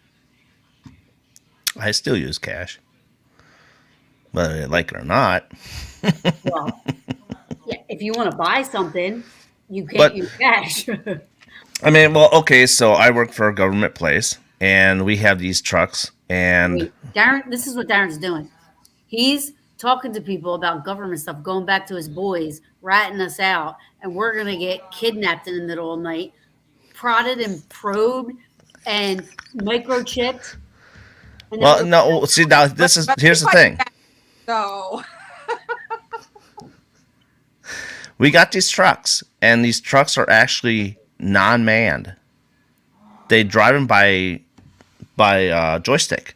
I still use cash, whether I like it or not. Well, yeah, if you want to buy something, You can't But use cash. I mean, well, okay, so I work for a government place, and we have these trucks, and Wait, Darren, this is what Darren's doing. He's talking to people about government stuff, going back to his boys, ratting us out, and we're gonna get kidnapped in the middle of the night, prodded and probed, and microchipped, and then we're well, gonna no, see now But here's the thing. so We got these trucks, and these trucks are actually non-manned. They drive them by joystick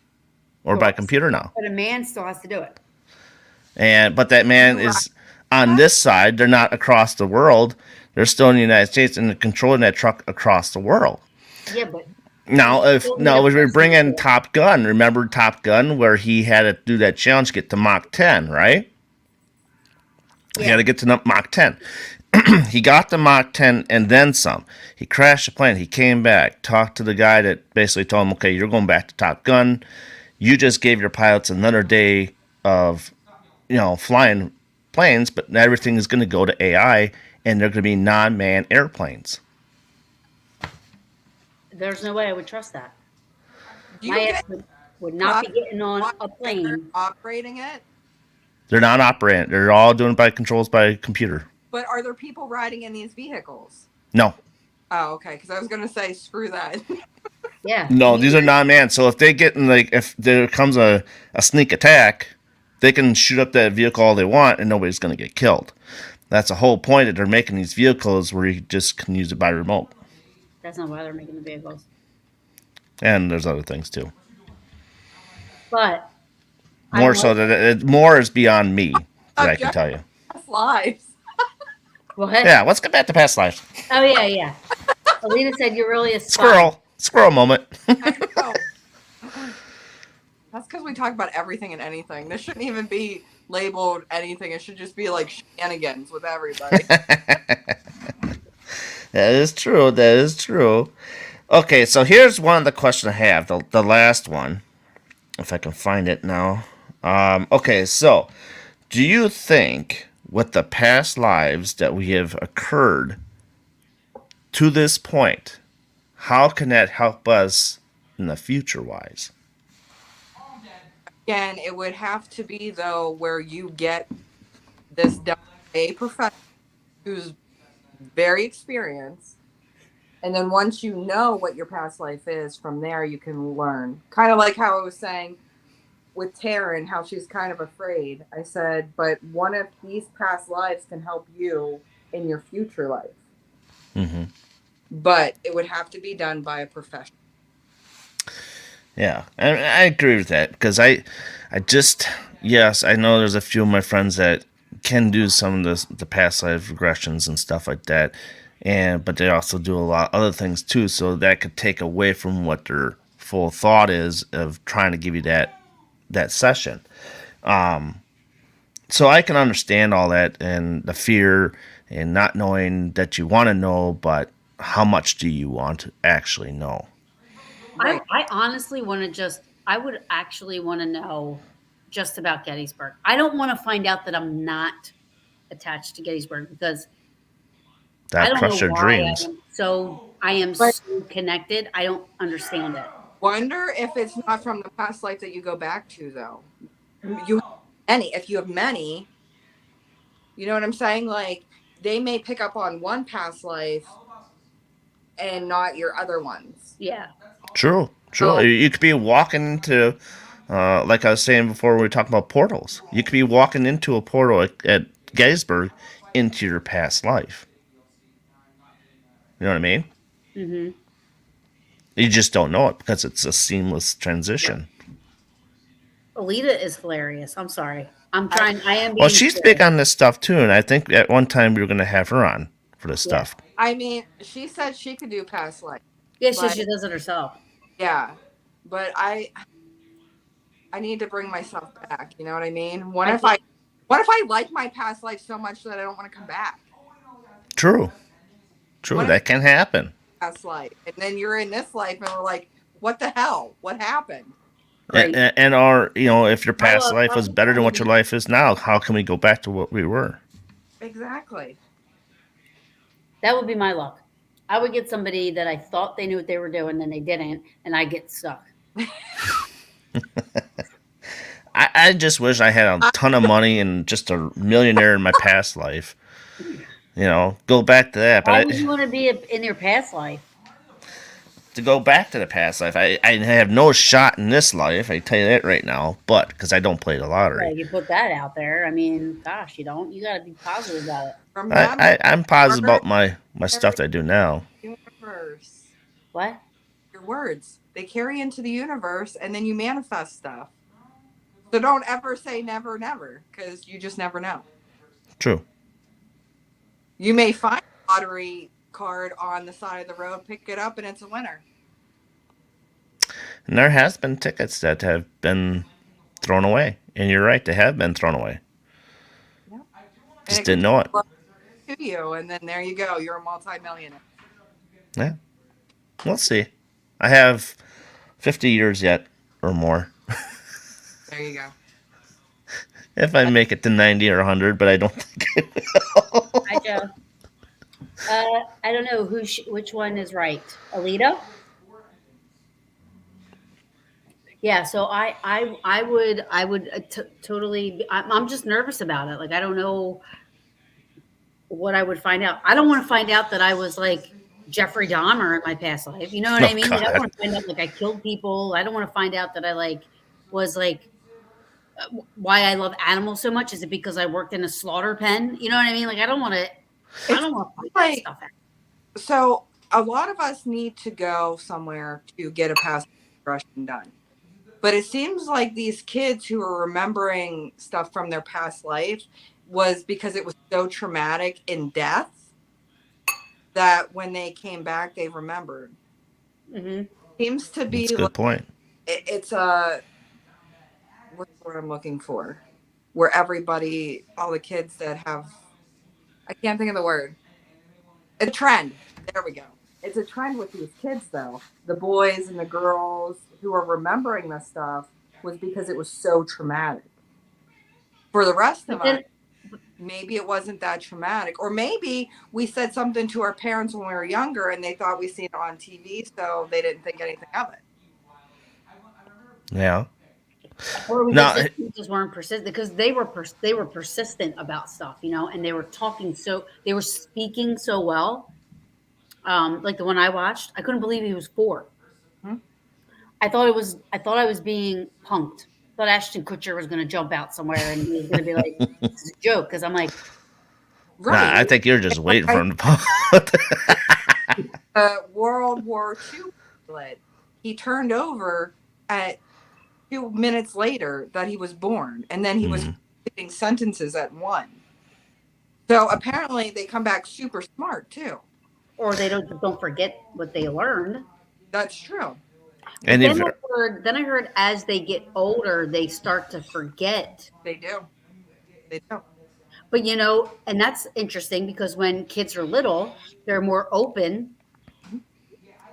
or by computer now. but a man still has to do it. But that man You is on this side. They're not across the world. They're still in the United States, and they're controlling that truck across the world. Yeah, but Now, if Well, now yeah, we bring in yeah. Top Gun, remember Top Gun where he had to do that challenge, get to Mach 10, right? He had to get to Mach 10. He got to Mach 10 and then some. He crashed the plane. He came back, talked to the guy that basically told him, okay, you're going back to Top Gun. You just gave your pilots another day of, flying planes, but everything is going to go to AI, and they're going to be non-manned airplanes. There's no way I would trust that. you My get ex would not be getting on a they're plane. operating it. They're not operating. They're all doing it by controls by computer. But are there people riding in these vehicles? No. Oh, okay. Because I was gonna say, screw that. Yeah. No, these are non-manned. So if they get in, if there comes a sneak attack, they can shoot up that vehicle all they want, and nobody's going to get killed. That's the whole point that they're making these vehicles where you just can use it by remote. That's not why they're making the vehicles. And there's other things too. But More so that more is beyond me that I can Object- tell you. That's lives. what? Yeah, let's get back to past lives. Oh yeah, yeah. Alita said you're really a spy. Squirrel moment. I know. That's because we talk about everything and anything. This shouldn't even be labeled anything. It should just be like shenanigans with everybody. That is true. That is true. Okay, so here's one of the questions I have. The last one, if I can find it now. Okay, so do you think with the past lives that we have occurred to this point, how can that help us in the future wise? Again, it would have to be though where you get this done by a professional who's very experienced, and then once you know what your past life is, from there you can learn. Kind of like how I was saying with Taryn, how she's kind of afraid. I said, but one of these past lives can help you in your future life. Mm-hmm. But it would have to be done by a professional. Yeah, I agree with that because I just, yes, I know there's a few of my friends that can do some of the past life regressions and stuff like that, but they also do a lot of other things too, so that could take away from what their full thought is of trying to give you that session. So I can understand all that and the fear and not knowing that you want to know, but how much do you want to actually know? Right. I honestly want to I would actually want to know just about Gettysburg. I don't want to find out that I'm not attached to Gettysburg because I That don't crush know your why dreams. I am so connected. I don't understand it. Wonder if it's not from the past life that you go back to, though. You have many. If you have many, you know what I'm saying? Like, they may pick up on one past life and not your other ones. Yeah. True. Oh. You could be walking into, like I was saying before, we were talking about portals. You could be walking into a portal at Gettysburg into your past life. You know what I mean? Mm-hmm. You just don't know it because it's a seamless transition. Alita is hilarious. I'm sorry. I am. Well, being she's serious. big on this stuff too, and I think at one time we were going to have her on for this Yeah. stuff. I mean, she said she could do past life. Yeah, she But- she does it herself. Yeah. But I need to bring myself back. You know what I mean? What if I like my past life so much that I don't want to come back? True. What if- That can happen. Past life. And then you're in this life and we're like, what the hell? What happened? Right. And or if your past Well, life was better than what your life is now, how can we go back to what we were? Exactly. That would be my luck. I would get somebody that I thought they knew what they were doing, then they didn't, and I get stuck. I just wish I had a ton of money and just a millionaire in my past life. Go back to that. Why But would you want to be in your past life? to go back to the past life, I have no shot in this life. I tell you that right now. But because I don't play the Yeah, lottery, you put that out there. I mean, gosh, you don't. You got to be positive about it. Remember, I'm positive words about my carry stuff that I do now. the universe. What? Your words, they carry into the universe, and then you manifest stuff. So don't ever say never, never, because you just never know. True. You may find a lottery card on the side of the road, pick it up, and it's a winner. And there has been tickets that have been thrown away, and you're right, they have been thrown away. Yep. Just didn't know it. To you, and then there you go. You're a multimillionaire. Yeah, we'll see. I have 50 years yet or more. There you go. If I make it to 90 or 100, but I don't think I will. Hi, Joe. I don't know which one is right. Alita? Yeah, so I would totally. I'm just nervous about it. Like I don't know what I would find out. I don't want to find out that I was like Jeffrey Dahmer in my past life. You know what I Oh, mean? Like I don't God. want to find out like I killed people. I don't want to find out that I like was like why I love animals so much. Is it because I worked in a slaughter pen? You know what I mean? Like I don't want to. I It's don't want to find that like, stuff out. so a lot of us need to go somewhere to get a past regression done. But it seems like these kids who are remembering stuff from their past life was because it was so traumatic in death that when they came back, they remembered. Mm-hmm. Seems to be That's a like good point. it's a what's the word I'm looking for? Where everybody, all the kids that have, I can't think of the word. It's a trend. There we go. It's a trend with these kids, though. The boys and the girls who are remembering this stuff was because it was so traumatic. For the rest of But us, then maybe it wasn't that traumatic. Or maybe we said something to our parents when we were younger and they thought we seen it on TV, so they didn't think anything of it. Yeah. or because Now, they just weren't persistent because they were persistent about stuff, you know, and they were they were speaking so well. Like the one I watched, I couldn't believe he was 4. Hmm? I thought I was being punked. I thought Ashton Kutcher was going to jump out somewhere and he was going to be like, "This is a joke," because I'm like, Right. I think you're just waiting for I, him to pop out. World War II pilot, he turned over at 2 minutes later that he was born, and then he was getting sentences at 1. So apparently they come back super smart too. or they don't forget what they learned. That's true. But And if then I heard as they get older, they start to forget. They do. They do. But you know, and that's interesting because when kids are little, they're more open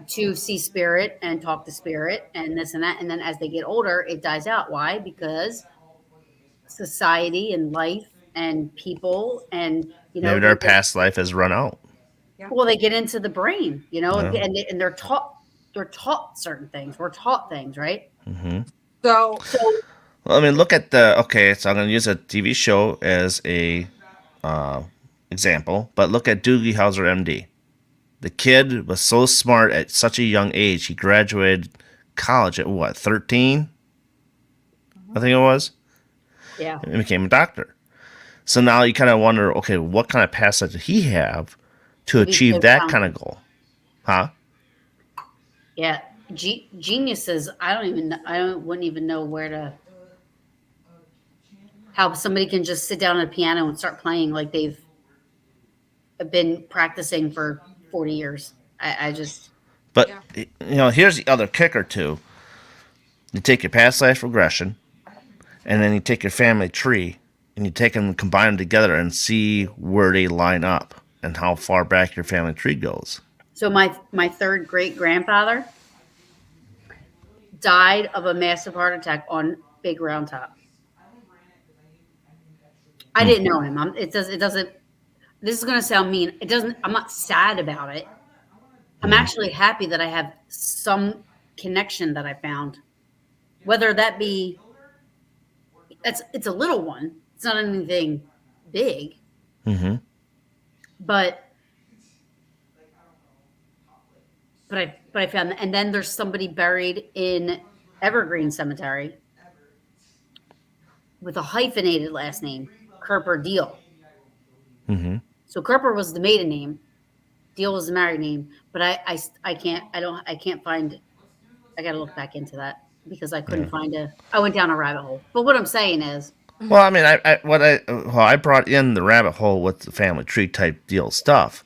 to see spirit and talk to spirit and this and that. And then as they get older, it dies out. Why? Because society and life and people and maybe their past life has run out. Yeah. well, they get into the brain, you know, Yeah. and they're taught certain things. We're taught things, right? So Well, I mean, look at okay, so I'm going to use a TV show as a example, but look at Doogie Howser, MD. The kid was so smart at such a young age. He graduated college at what, 13? I think it was. Yeah. And became a doctor. So now you kind of wonder, okay, what kind of past life did he have to be achieve so that kind talented. of goal? Huh? Yeah. Geniuses. Wouldn't even know where to. How somebody can just sit down at a piano and start playing like they've been practicing for 40 years. I just. But, Yeah. here's the other kicker, too. You take your past life regression, and then you take your family tree, and you take them and combine them together and see where they line up and how far back your family tree goes. So my third great grandfather died of a massive heart attack on Big Round Top. I didn't know him. It doesn't. this is going to sound mean. It doesn't, I'm not sad about it. I'm Mhm. actually happy that I have some connection that I found, whether that be, it's a little one. It's not anything big, Mhm. but but I found that. And then there's somebody buried in Evergreen Cemetery with a hyphenated last name, Kerper Deal. Mhm. So Kerper was the maiden name, Deal was the married name, but I can't, I can't find, I got to look back into that because I couldn't Yeah. find I went down a rabbit hole. But what I'm saying is, Well, I mean, I brought in the rabbit hole with the family tree type deal stuff,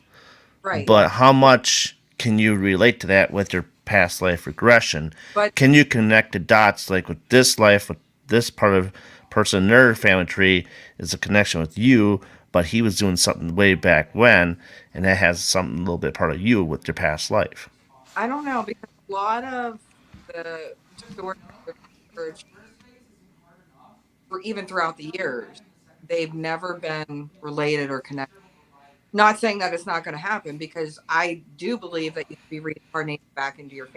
Right. but how much can you relate to that with your past life regression? But Can you connect the dots like with this life, with this part of person in their family tree is a connection with you, but he was doing something way back when, and that has something a little bit part of you with your past life. I don't know because a lot of the stories of the church, or even throughout the years, they've never been related or connected. Not saying that it's not going to happen because I do believe that you can be reincarnated back into your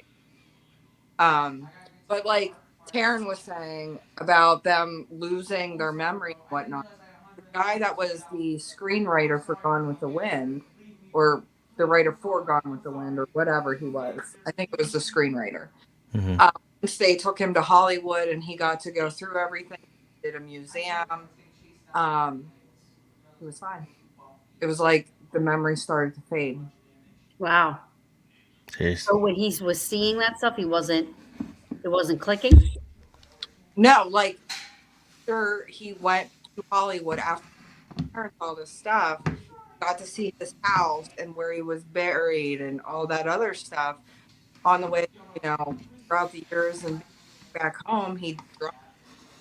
family. But like Taryn was saying about them losing their memory and whatnot, the guy that was the screenwriter for Gone with the Wind, or the writer for Gone with the Wind, or whatever he was, I think it was the screenwriter. Hmm. Once they took him to Hollywood and he got to go through everything, did a museum. Um, he was fine. It was like the memory started to fade. wow. Jeez. So when he was seeing that stuff, it wasn't clicking. No, like after he went to Hollywood after all this stuff, got to see his house and where he was buried and all that other stuff on the way, throughout the years and back home, he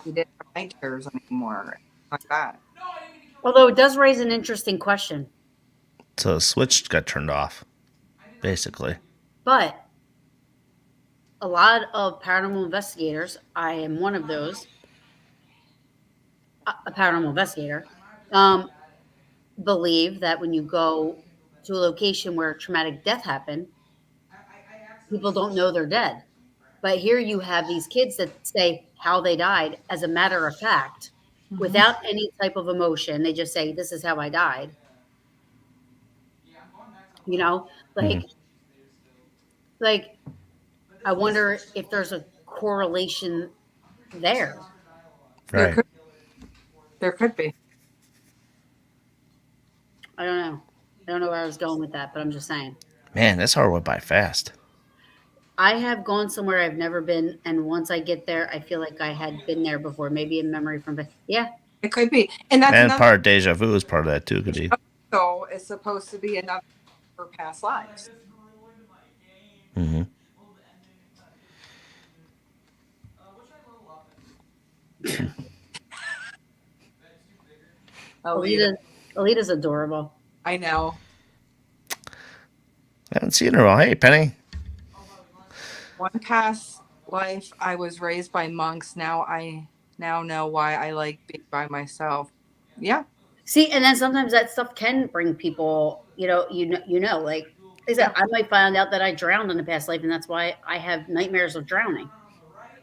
didn't have night terrors anymore, like that. Although it does raise an interesting question. So the switch got turned off, basically. But a lot of paranormal investigators, I am one of those, a paranormal investigator, um, believe that when you go to a location where a traumatic death happened, people don't know they're dead. But here you have these kids that say how they died as a matter of fact, Mm-hmm. without any type of emotion. They just say, "This is how I died." You know, Hmm. like I wonder if there's a correlation there. There Right. could there could be. I don't know. I don't know where I was going with that, but I'm just saying. Man, this hour went by fast. I have gone somewhere I've never been, and once I get there, I feel like I had been there before, maybe in memory from, but yeah. It could be. And that's And another part of deja vu is part of that too, could the be. show is supposed to be another for past lives. Hmm. Alita. Alita, Alita's adorable. I know. I haven't seen her in a while. Hey, Penny. One past life I was raised by monks. Now I now know why I like being by myself. Yeah. See, and then sometimes that stuff can bring people, like I said, Yeah. I might find out that I drowned in a past life, and that's why I have nightmares of drowning.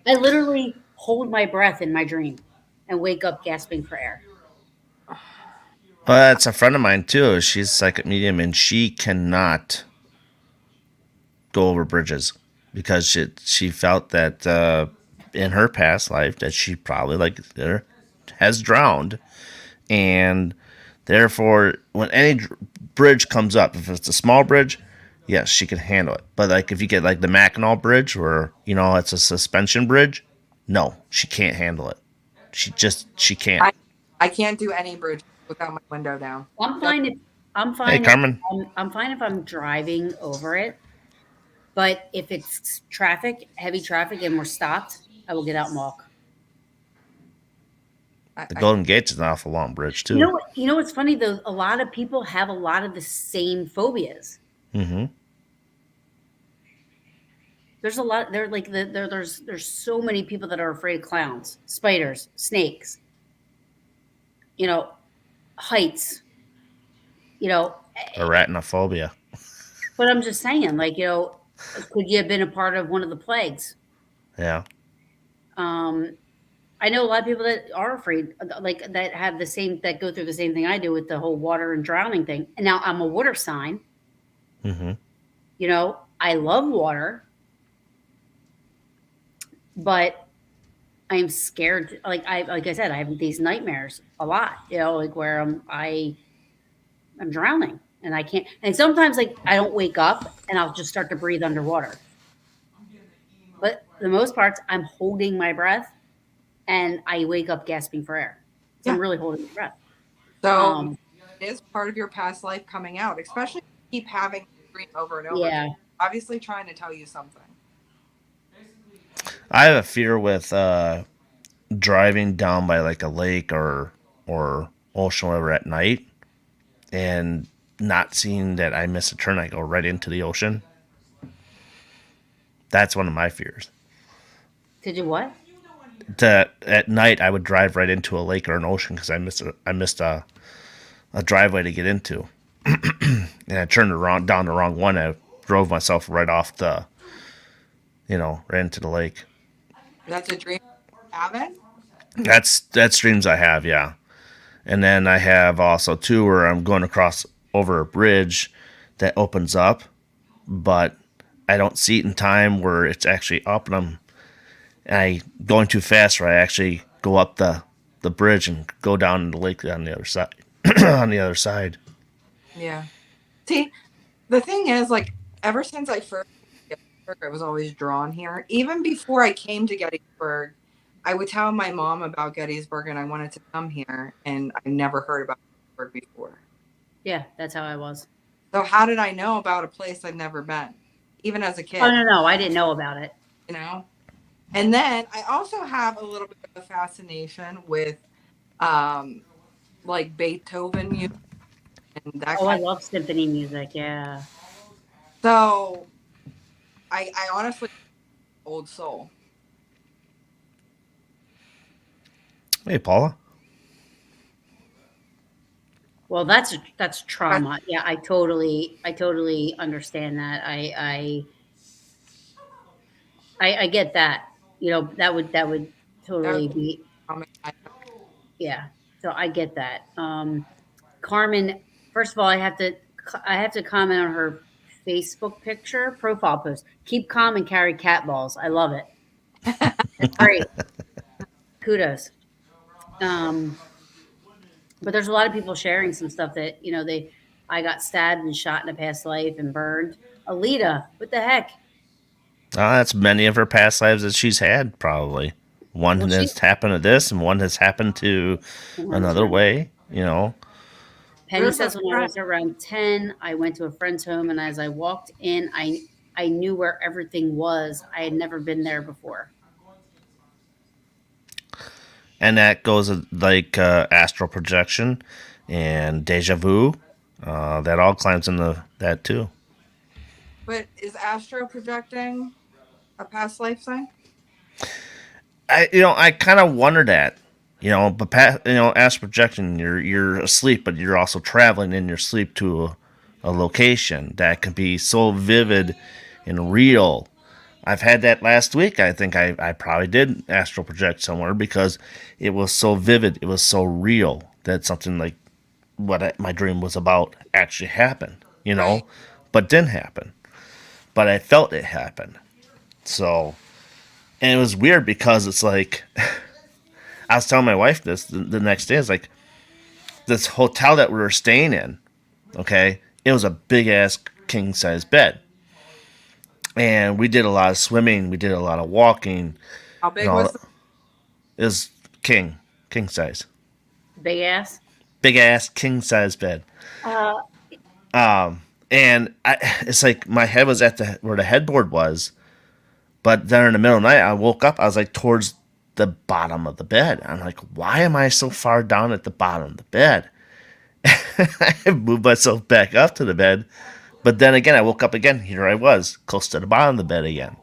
I literally hold my breath in my dream and wake up gasping for air. Well, that's a friend of mine too. She's a psychic medium, and she cannot go over bridges because she felt that in her past life that she probably has drowned, and therefore when any bridge comes up, if it's a small bridge, yes, she can handle it. But like if you get like the Mackinac Bridge, where it's a suspension bridge, no, she can't handle it. She can't. I I can't do any bridges without my window down. I'm That's fine if I'm Hey, fine if Carmen. I'm fine if I'm driving over it, but if it's traffic, heavy traffic, and we're stopped, I will get out and walk. The I Golden Gate's is an awful long bridge You too. know what? You know what's funny though? A lot of people have a lot of the same phobias. Mm-hmm. There's a lot. There's so many people that are afraid of clowns, spiders, snakes. You know, heights. You know, Arachnophobia. but I'm just saying, like, could you have been a part of one of the plagues? Yeah. Um, I know a lot of people that are afraid, like that have the same that go through the same thing I do with the whole water and drowning thing. And now I'm a water sign. Hmm. I love water, but I'm scared. Like I said, I have these nightmares a lot. Like where I'm drowning and I can't. And sometimes like I don't wake up and I'll just start to breathe underwater. But the most parts, I'm holding my breath and I wake up gasping for air. So I'm Yeah. really holding my breath. So Um, it is part of your past life coming out, especially if you keep having the dream over and over again. yeah. Obviously trying to tell you something. I have a fear with driving down by like a lake or ocean or whatever at night and not seeing that I miss a turn. I go right into the ocean. That's one of my fears. To do what? That at night I would drive right into a lake or an ocean because I missed a driveway to get into, and I turned down the wrong one. I drove myself right off right into the lake. That's a dream having. That's dreams I have, yeah. And then I have also two where I'm going across over a bridge that opens up, but I don't see it in time where it's actually up, and I going too fast where I actually go up the bridge and go down in the lake on the other side. On the other side. Yeah. See, the thing is, like, ever since I first came to Gettysburg, I was always drawn here. Even before I came to Gettysburg, I would tell my mom about Gettysburg and I wanted to come here, and I never heard about Gettysburg before. Yeah, that's how I was. So how did I know about a place I'd never been, even as a Oh kid? no, I didn't know about it. You know. And then I also have a little bit of a fascination with, um, like Beethoven music and that Oh, I kind. love symphony music. Yeah. So I honestly old soul. Hey, Paula. Well, that's trauma. Yeah, I totally understand that. I get that. That would That was totally be, traumatizing. yeah. So I get that. Carmen, first of all, I have to comment on her Facebook picture profile post. Keep calm and carry cat balls. I love it. That's great. Kudos. Um, but there's a lot of people sharing some stuff that I got stabbed and shot in a past life and burned. Alita, what the heck? That's many of her past lives that she's had, probably. One Well, has happened to this, and one has happened to another right. way. Penny There's a says when I friend. was around 10, I went to a friend's home, and as I walked in, I knew where everything was. I had never been there before. And that goes like astral projection and deja vu. That all climbs into that too. But is astro projecting a past life thing? I kind of wonder that. But astral projection, you're asleep, but you're also traveling in your sleep to a location that can be so vivid and real. I've had that last week. I think I probably did astral project somewhere because it was so vivid. It was so real that something like my dream was about actually happened, Right. but didn't happen. But I felt it happen. So, and it was weird because it's like, I was telling my wife this the next day. It's like, this hotel that we were staying in, okay, it was a big ass king size bed. And we did a lot of swimming, we did a lot of walking, How and big all was that. It was king size. Big ass. Big ass king size bed. Uh, And it's like my head was at where the headboard was, but then in the middle of the night, I woke up. I was like towards the bottom of the bed. I'm like, why am I so far down at the bottom of the bed? I moved myself back up to the bed, but then again, I woke up again. Here I was, close to the bottom of the bed again.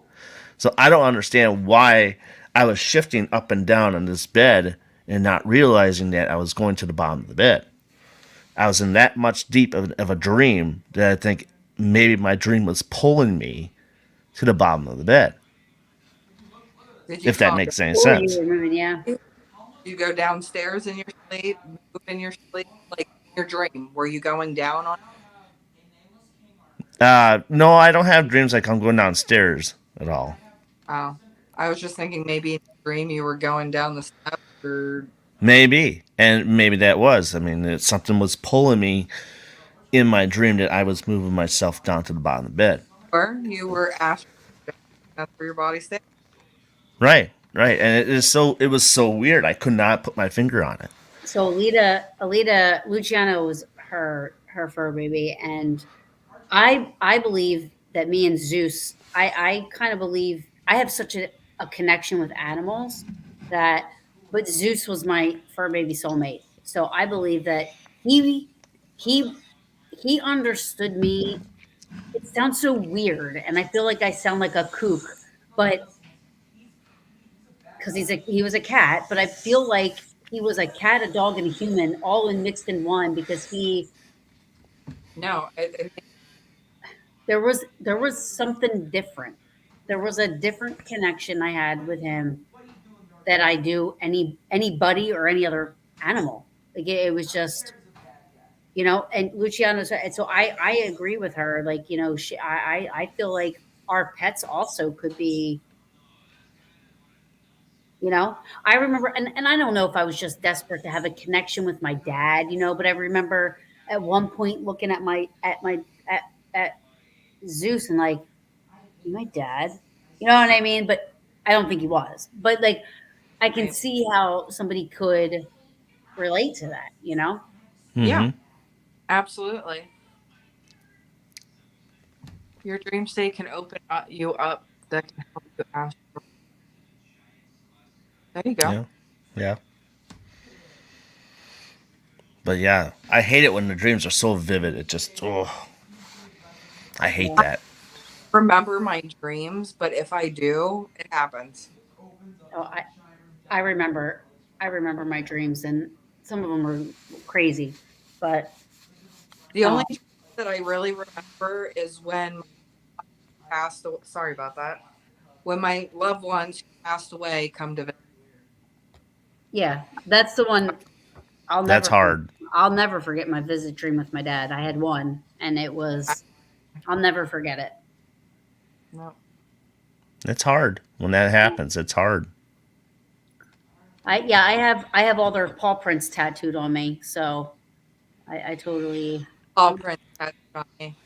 So I don't understand why I was shifting up and down on this bed and not realizing that I was going to the bottom of the bed. I was in that much deep of a dream that I think maybe my dream was pulling me to the bottom of the bed. Did you If that fall makes any Or you sense. were moving, yeah. asleep? Did you go downstairs in your sleep, move in your sleep, like your dream? Were you going down on? No, I don't have dreams like I'm going downstairs at all. Oh, I was just thinking maybe in your dream you were going down the steps, Maybe, and maybe that was. I mean, something was pulling me in my dream that I was moving myself down to the bottom of the bed. or you were astral. That's where your body stays. Right, right, and it was so weird. I could not put my finger on it. So Alita Luciano was her fur baby, and I believe that me and Zeus, I kind of believe I have such a connection with animals that, but Zeus was my fur baby soulmate. So I believe that he he understood me. It sounds so weird, and I feel like I sound like a kook, but because he was a cat, but I feel like he was a cat, a dog, and a human all in mixed in one because No, there was something different. There was a different connection I had with him that I do anybody or any other animal. Like it was just, and Luciano's, and so I agree with her. Like, I feel like our pets also could be, I remember, and I don't know if I was just desperate to have a connection with my dad, but I remember at one point looking at Zeus and like, my dad, you know what I mean? But I don't think he was. But like, I can see how somebody could relate to that. yeah, Mm-hmm. absolutely. Your dream state can open you up. That can help you astral. There you go. Yeah, yeah. But yeah, I hate it when the dreams are so vivid. It just, oh, I hate Yeah. that. Remember my dreams, but if I do, it happens. Oh, I remember I remember my dreams, and some of them were crazy, but The only um, dream that I really remember is when my passed. Sorry about that. When my loved ones who passed away come to visit. yeah, that's the one I'll That's never forget. hard. I'll never forget my visit dream with my dad. I had one, and I'll never forget it. No. It's hard when that happens. It's hard. Yeah, I have all their paw prints tattooed on me, so I totally. All Prince tattooed on me.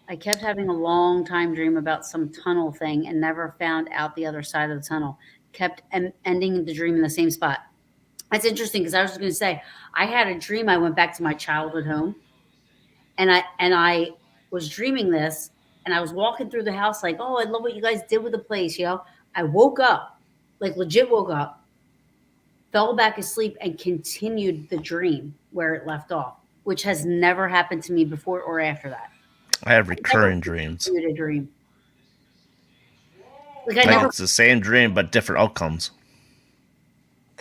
I kept having a long time dream about some tunnel thing and never found out the other side of the tunnel. Kept ending the dream in the same spot. That's interesting because I was going to say I had a dream. I went back to my childhood home, and I was dreaming this, and I was walking through the house like, oh, I love what you guys did with the place. I woke up, like legit woke up, fell back asleep, and continued the dream where it left off, which has never happened to me before or after that. I have I never recurring dreams. continued a dream. Like I Like never. it's the same dream but different outcomes.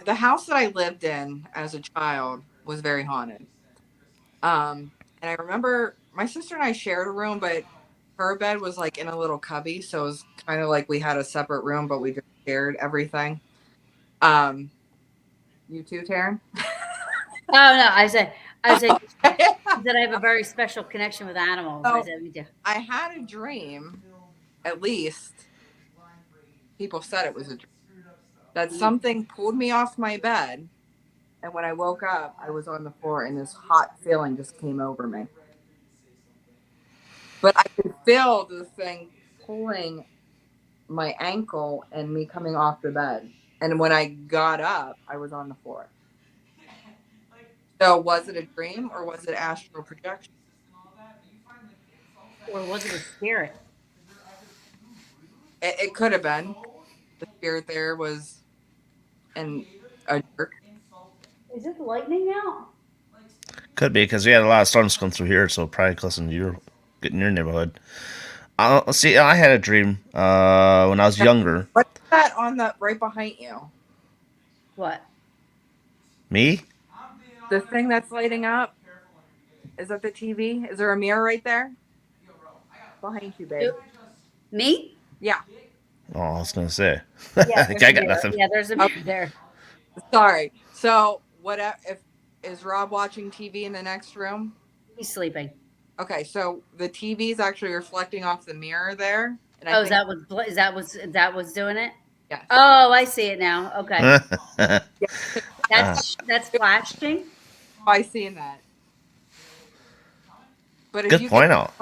The house that I lived in as a child was very haunted. And I remember my sister and I shared a room, but her bed was like in a little cubby, so it was kind of like we had a separate room, but we just shared everything. Um, you too, Taryn? Oh no, I said Okay. that I have a very special connection with animals. I So said me too. I had a dream, at least people said it was a dream, that something pulled me off my bed. And when I woke up, I was on the floor and this hot feeling just came over me. But I could feel the thing pulling my ankle and me coming off the bed. And when I got up, I was on the floor. So was it a dream or was it astral projection? Or was it a spirit? It could have been. The spirit there was in a jerk. Is it lightning out? Could be because we had a lot of storms come through here, so probably close in your neighborhood. See, I had a dream when I was younger. What's that on the right behind you? What? Me? The thing that's lighting up? Is that the TV? Is there a mirror right there? Behind you, babe. Me? Yeah. Oh, I was gonna say. Yeah, I think there's I a got mirror. nothing. Yeah, there's a Oh, mirror there. sorry. So what if is Rob watching TV in the next room? He's sleeping. Okay, so the TV is actually reflecting off the mirror there, and I Oh, is think that what's doing it? yes, Oh, I see it now. Okay. yeah, That's flashing. I seen that. But if Good you get point out.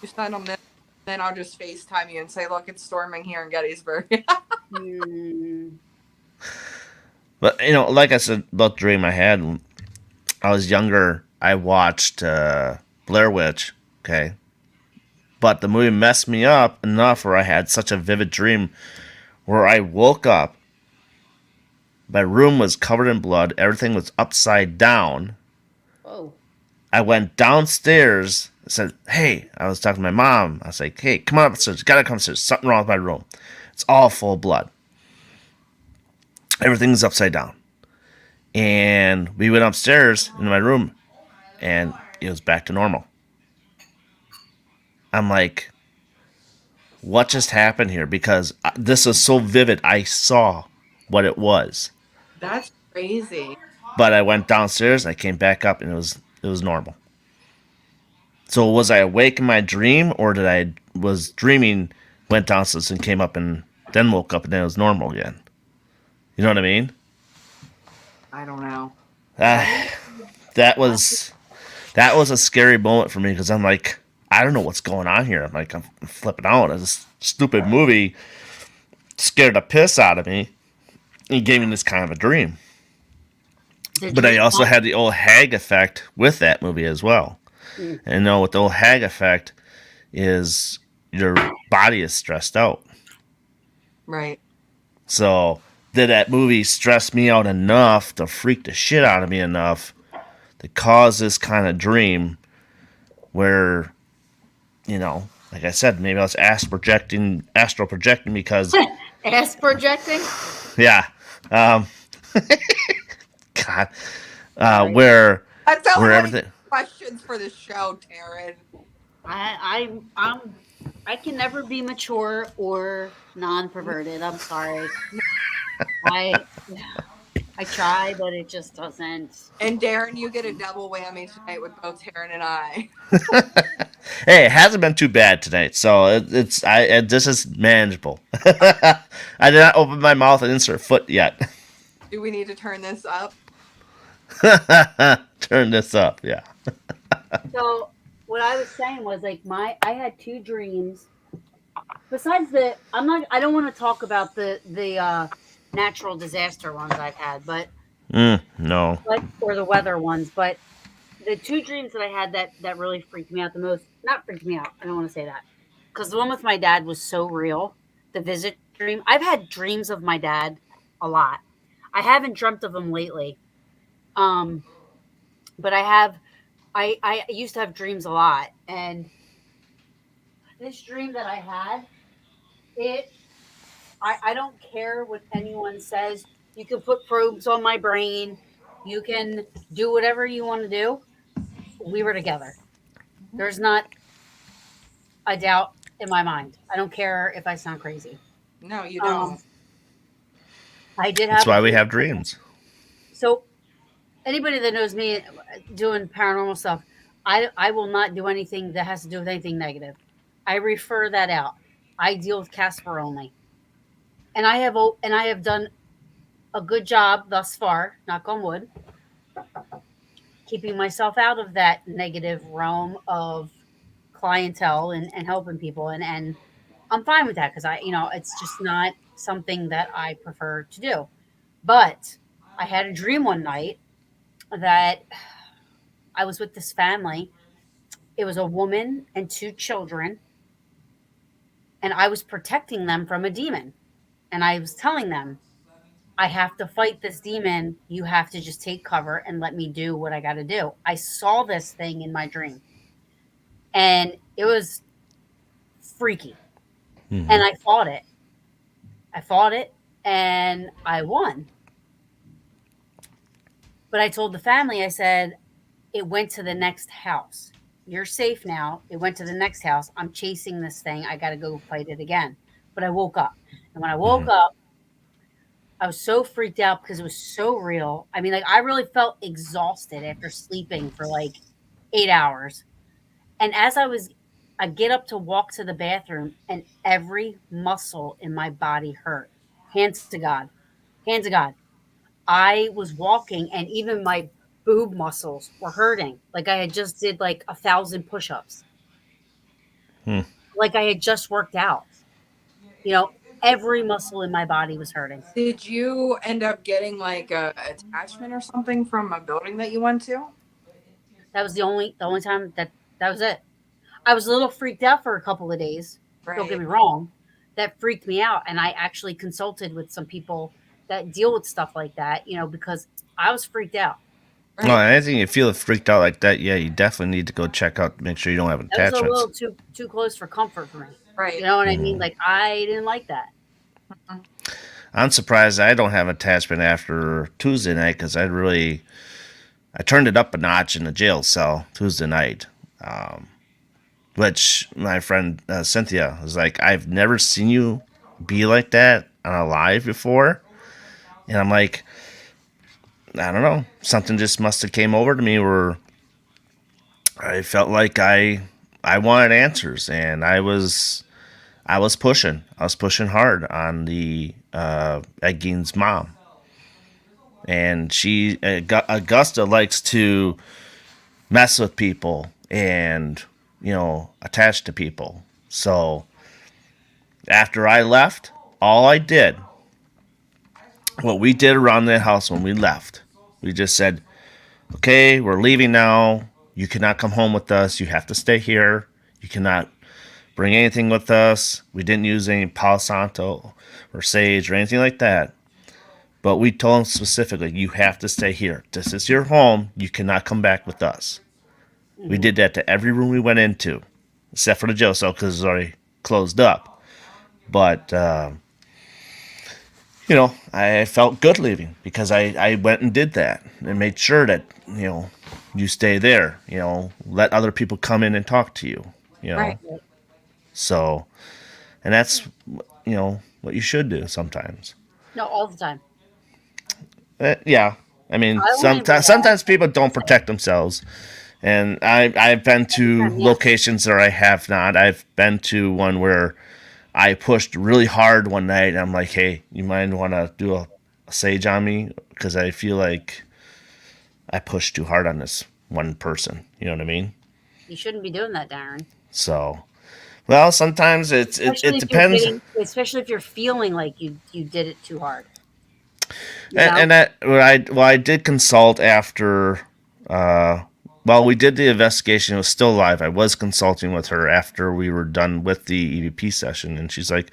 you send them this, then I'll just FaceTime you and say, look, it's storming here in Gettysburg. Hmm. But like I said about dream I had when I was younger, I watched Blair Witch. Okay, but the movie messed me up enough where I had such a vivid dream where I woke up. My room was covered in blood. Everything was upside down. Oh. I went downstairs. I said, "Hey," I was talking to my mom. I was like, "Hey, come on upstairs. You gotta come upstairs. Something wrong with my room. It's all full of blood. Everything's upside down." And we went upstairs into my room, and it was back to normal. I'm like, "What just happened here?" Because this was so vivid. I saw what it was, That's crazy. but I went downstairs. And I came back up, and it was normal. So was I awake in my dream, or did I was dreaming, went downstairs and came up and then woke up and then it was normal again? You know what I mean? I don't know. Uh, that was that was a scary moment for me because I'm like, I don't know what's going on here. I'm flipping out. This stupid movie scared the piss out of me and gave me this kind of a dream. Did But I you also had the old hag effect with that movie as well. Mm. And what the old hag effect is, your body is stressed out. Right. So did that movie stress me out enough to freak the shit out of me enough to cause this kind of dream where, like I said, maybe I was astral projecting because, ass projecting? yeah, um, God, Sorry. That's so where many everything, questions for the show, Taryn. I can never be mature or non-perverted. I'm sorry. I I try, but it just doesn't. And Darren, you get a double whammy tonight with both Taryn and I. hey, it hasn't been too bad tonight, so this is manageable. I did not open my mouth and insert foot yet. Do we need to turn this up? Turn this up, yeah. So what I was saying was like I had two dreams. Besides I don't want to talk about the natural disaster ones I've had, No. but or the weather ones, but the two dreams that I had that really freaked me out the most. Not freaked me out. I don't want to say that because the one with my dad was so real. The visit dream. I've had dreams of my dad a lot. I haven't dreamt of him lately. Um, but I have. I used to have dreams a lot, and this dream that I had, it. I don't care what anyone says. You can put probes on my brain. You can do whatever you want to do. We were together. There's not a doubt in my mind. I don't care if I sound crazy. No, you Um, don't. I did That's have a why we dream. have dreams. So anybody that knows me doing paranormal stuff, I will not do anything that has to do with anything negative. I refer that out. I deal with Casper only, and I have done a good job thus far. Knock on wood, keeping myself out of that negative realm of clientele and helping people, and I'm fine with that because it's just not something that I prefer to do. But I had a dream one night that I was with this family. It was a woman and two children, and I was protecting them from a demon. And I was telling them, I have to fight this demon. You have to just take cover and let me do what I got to do. I saw this thing in my dream, and it was freaky. Mm-hmm. And I fought it. I fought it, and I won. But I told the family, I said, It went to the next house. You're safe now. It went to the next house. I'm chasing this thing. I got to go fight it again. But I woke up. And when I woke Hmm. up, I was so freaked out because it was so real. I mean, like, I really felt exhausted after sleeping for like 8 hours. And as I get up to walk to the bathroom, and every muscle in my body hurt. Hands to God. Hands to God. I was walking, and even my boob muscles were hurting. Like I had just did like 1,000 push-ups. Hmm. Like I had just worked out. You know, every muscle in my body was hurting. Did you end up getting like a attachment or something from a building that you went to? That was the only time that was it. I was a little freaked out for a couple of days. Don't get Right. me wrong. That freaked me out, and I actually consulted with some people that deal with stuff like that, because I was freaked out. Well, Right. anything you feel freaked out like that, yeah, you definitely need to go check out, make sure you don't have That was a attachments. little too close for comfort for me. You Right. know what I mean? Hmm. Like I didn't like that. Mhm. I'm surprised I don't have attachment after Tuesday night because I turned it up a notch in the jail cell Tuesday night. Um, which my friend Cynthia was like, I've never seen you be like that on a live before. And I'm like, I don't know. Something just must have came over to me where I felt like I wanted answers, and I was pushing. I was pushing hard on the Egging's mom, and Augusta likes to mess with people and attach to people. So after I left, all I did, what we did around that house when we left, we just said, "Okay, we're leaving now. You cannot come home with us. You have to stay here. You cannot bring anything with us." We didn't use any Palo Santo or sage or anything like that. But we told them specifically, you have to stay here. This is your home. You cannot come back with us. We Hmm. did that to every room we went into, except for the jail cell because it's already closed up. But, I felt good leaving because I went and did that and made sure that, you stay there. Let other people come in and talk to you, you Right. know. So, and that's, what you should do sometimes. No, all the time. Yeah. I mean, I only would sometimes people don't say protect themselves, and I've been to time, yes. locations where I have not. I've been to one where I pushed really hard one night, and I'm like, "Hey, you might want to do a sage on me because I feel like I pushed too hard on this one person." You know what I mean? You shouldn't be doing that, Darren. So, well, sometimes it depends, Especially if you're feeling like you did it too hard. You and, know? and that I did consult after. While we did the investigation, it was still live. I was consulting with her after we were done with the EVP session, and she's like,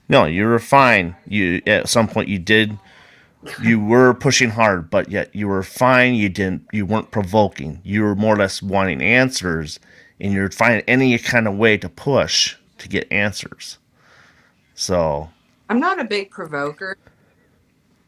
"No, you were fine. You at some point you were pushing hard, but yet you were fine. You weren't provoking. You were more or less wanting answers, and you're finding any kind of way to push to get answers." So I'm not a big provoker.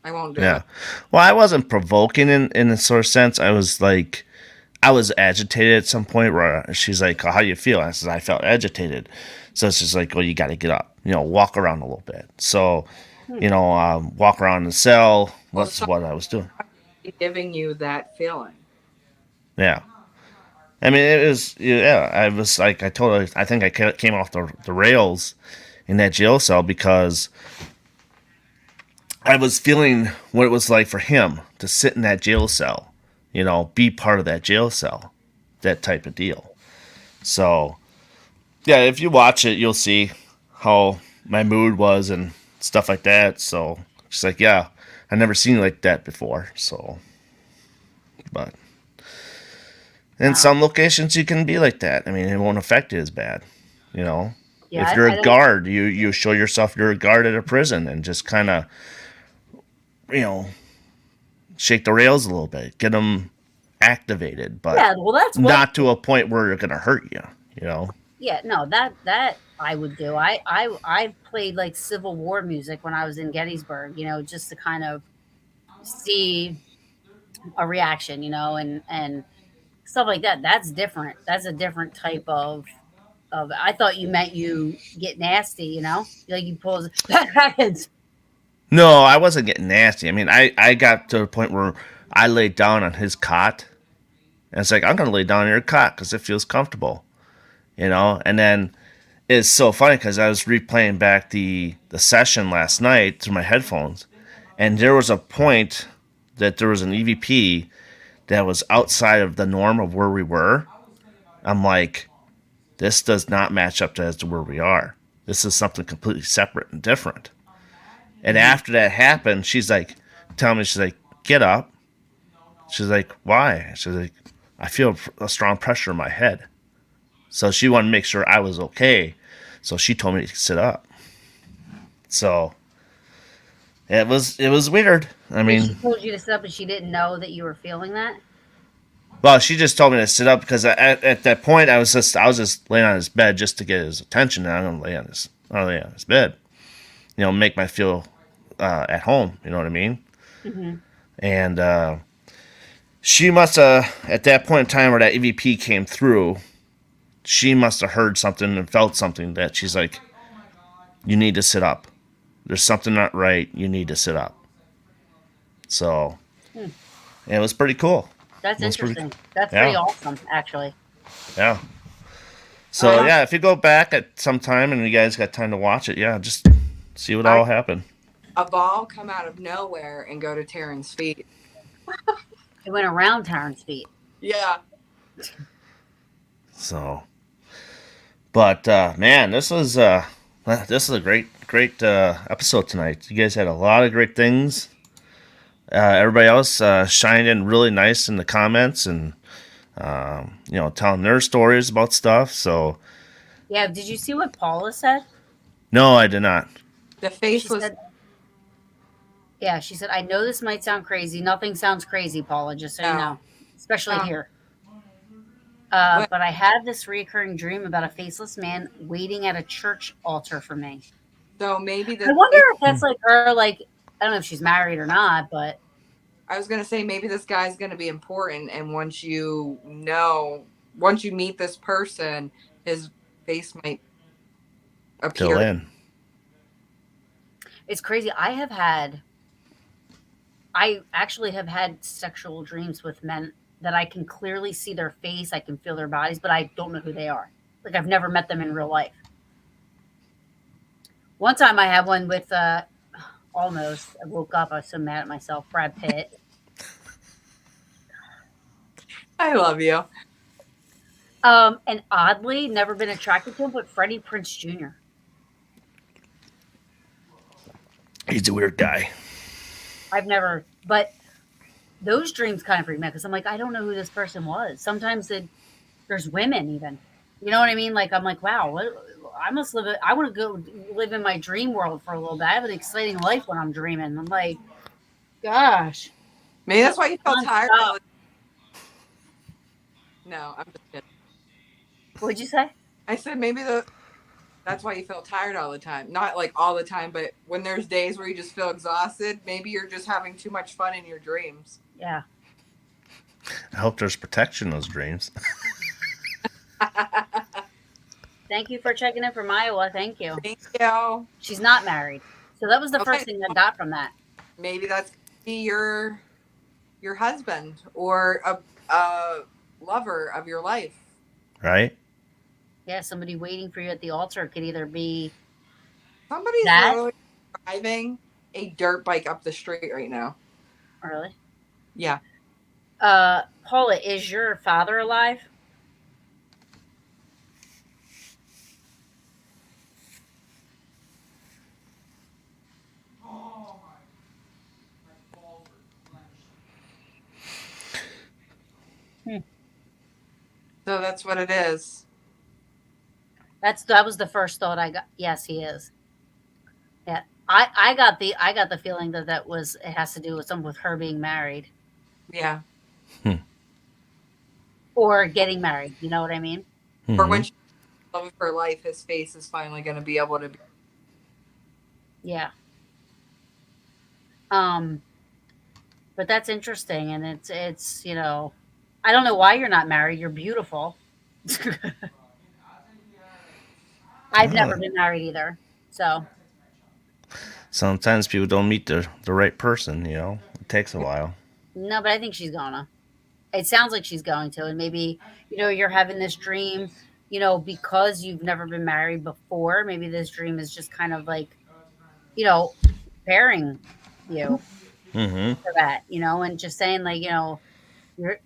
I won't do yeah, it. well, I wasn't provoking in a sort of sense. I was agitated at some point where she's like, "Oh, how do you feel?" I said, "I felt agitated." So it's just like, "Well, you got to get up, walk around a little bit." So, Hmm. walk around the cell. Well, What's what I was doing. something giving you that feeling. Yeah. I mean, it was, yeah, I was like, I told her, I think I came off the rails in that jail cell because I was feeling what it was like for him to sit in that jail cell, be part of that jail cell, that type of deal. So, yeah, if you watch it, you'll see how my mood was and stuff like that. So she's like, "Yeah, I've never seen you like that before." So, but in Wow. some locations, you can be like that. I mean, it won't affect you as bad, you know. Yeah, If you're a I don't. guard, you show yourself you're a guard at a prison and just kind of, you know, shake the rails a little bit, get them activated, but Yeah, well, that's one not thing. to a point where they're gonna hurt you, you know. Yeah, no, that I would do. I played like Civil War music when I was in Gettysburg. Just to kind of see a reaction. And stuff like that. That's different. That's a different type of. I thought you meant you get nasty. Like you pull. That happens. No, I wasn't getting nasty. I mean, I got to the point where I laid down on his cot, and it's like I'm gonna lay down on your cot because it feels comfortable, And then it's so funny because I was replaying back the session last night through my headphones, and there was a point that there was an EVP that was outside of the norm of where we were. I'm like, this does not match up to where we are. This is something completely separate and different. And after that happened, she's like, telling me, she's like, get up. She's like, why? She's like, I feel a strong pressure in my head. So she wanted to make sure I was okay. So she told me to sit up. So it was weird. I She mean, told you to sit up, and she didn't know that you were feeling that. well, she just told me to sit up because at that point I was just laying on his bed just to get his attention. And I'm gonna lay on his bed, make my feel at home. You know what I mean? Mm-hmm. And she must have, at that point in time where that EVP came through, she must have heard something and felt something that she's like, you need to sit up. There's something not right. You need to sit up. So Hmm. it was pretty cool. That's It was pretty, interesting. That's pretty yeah, awesome, actually. yeah. So I yeah, if you go back at some time and you guys got time to watch it, yeah, just see what I all happened. a ball come out of nowhere and go to Taryn's feet. It went around Taryn's feet. Yeah. So, but man, this is a great episode tonight. You guys had a lot of great things. Everybody else shined in really nice in the comments and telling their stories about stuff. So Yeah. Did you see what Paula said? no, I did not. The She face was said, "Yeah." She said, "I know this might sound crazy. Nothing sounds crazy, Paula. Just so you no. know, especially No. here. What? But I had this recurring dream about a faceless man waiting at a church altar for me. So maybe I this wonder if that's like her. Like, I don't know if she's married or not, but I was gonna say maybe this guy's gonna be important, and once you meet this person, his face might Till appear. then, it's crazy. I actually have had sexual dreams with men that I can clearly see their face, I can feel their bodies, but I don't know who they are. Like I've never met them in real life. One time I had one with almost. I woke up. I was so mad at myself. Brad Pitt. I love you. And oddly, never been attracted to him, but Freddie Prince Jr. he's a weird guy. I've never, but those dreams kind of freak me out because I'm like, I don't know who this person was. Sometimes there's women even. You know what I mean? Like I'm like, wow, I must live. I want to go live in my dream world for a little bit. I have an exciting life when I'm dreaming. I'm like, gosh, Maybe that's why you felt tired. nonstop. No, I'm just kidding. What'd you say? I said maybe that's why you felt tired all the time. Not like all the time, but when there's days where you just feel exhausted, maybe you're just having too much fun in your dreams. Yeah. I hope there's protection in those dreams. Thank you for checking in from Iowa. Thank you. Thank you. She's not married, so that was the Okay. first thing I got from that. Maybe that's gonna be your husband or a lover of your life. Right? Yeah, somebody waiting for you at the altar could either be Somebody's that. literally driving a dirt bike up the street right now. Really? Yeah. Paula, is your father alive? So that's what it is. That was the first thought I got. Yes, he is. Yeah, I got the feeling that was it has to do with something with her being married Yeah. or getting married. You know what I mean? Or when Mhm. she's in love of her life, his face is finally going to be able to be. Yeah. But that's interesting, and it's I don't know why you're not married. You're beautiful. I've never Oh, been married either. So, sometimes people don't meet the right person. It takes a while. no, but I think she's gonna. It sounds like she's going to. And maybe, you're having this dream, because you've never been married before. Maybe this dream is just kind of like, you know, preparing you Mm-hmm. for that, and just saying, like, you're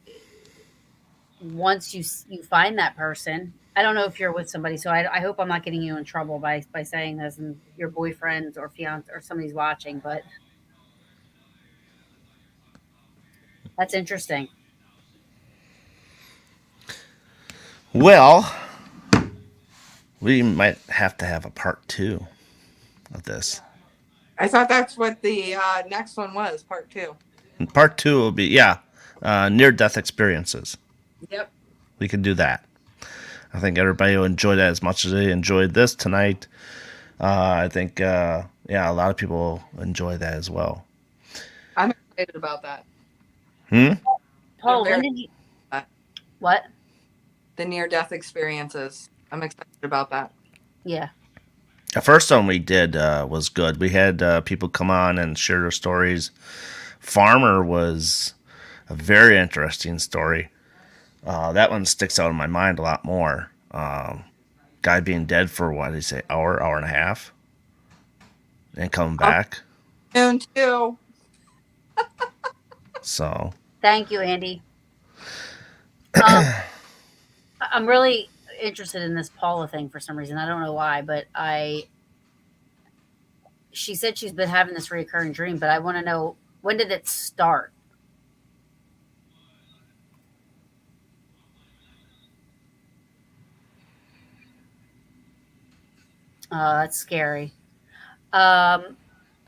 once you find that person. I don't know if you're with somebody, so I hope I'm not getting you in trouble by saying this, and your boyfriend or fiance or somebody's watching, but that's interesting. Well, we might have to have a part two of this. I thought that's what the next one was, part two. And part two will be, yeah, near death experiences. Yep. We can do that. I think everybody will enjoy that as much as they enjoyed this tonight. I think, yeah, a lot of people enjoy that as well. I'm excited about that. Hmm? I'm Paul, when very did you excited. what? The near death experiences. I'm excited about that. Yeah. The first one we did was good. We had people come on and share their stories. Farmer was a very interesting story. That one sticks out in my mind a lot more. Guy being dead for what did he say, hour and a half, and coming I'll back. soon too. So Thank you, Andy. Um, I'm really interested in this Paula thing for some reason. I don't know why, but she said she's been having this recurring dream, but I want to know, when did it start? That's scary. Um,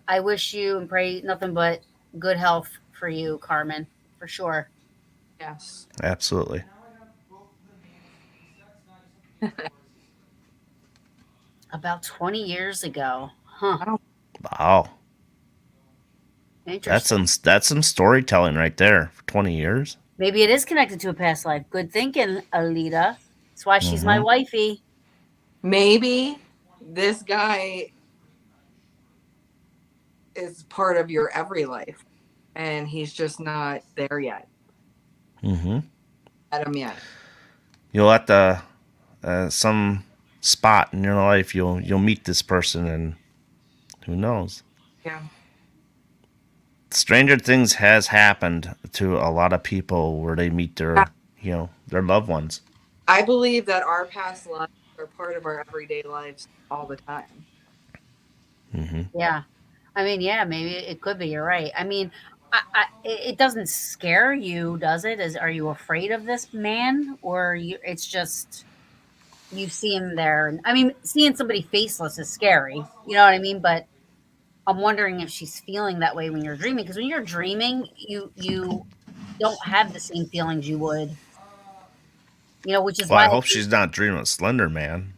I wish you and pray nothing but good health for you, Carmen, for sure. Yes. absolutely. About 20 years ago. Huh. Wow. Wow, Interesting. that's some storytelling right there for 20 years. Maybe it is connected to a past life. Good thinking, Alita. That's why she's my Mm-hmm. wifey. Maybe this guy is part of your every life and he's just not there yet. Mm-hmm. At him yet. You'll at the some spot in your life you'll meet this person, and who knows. Yeah. Stranger things has happened to a lot of people where they meet their loved ones. I believe that our past lives are part of our everyday lives all the time. Mm-hmm. Yeah. I mean, yeah, maybe it could be. You're right. I mean, it doesn't scare you, does it? Are you afraid of this man, or it's just you see him there? And I mean, seeing somebody faceless is scary. You know what I mean? But I'm wondering if she's feeling that way when you're dreaming. Because when you're dreaming, you don't have the same feelings you would. Which is Well, I why. hope she's not dreaming of Slender Man.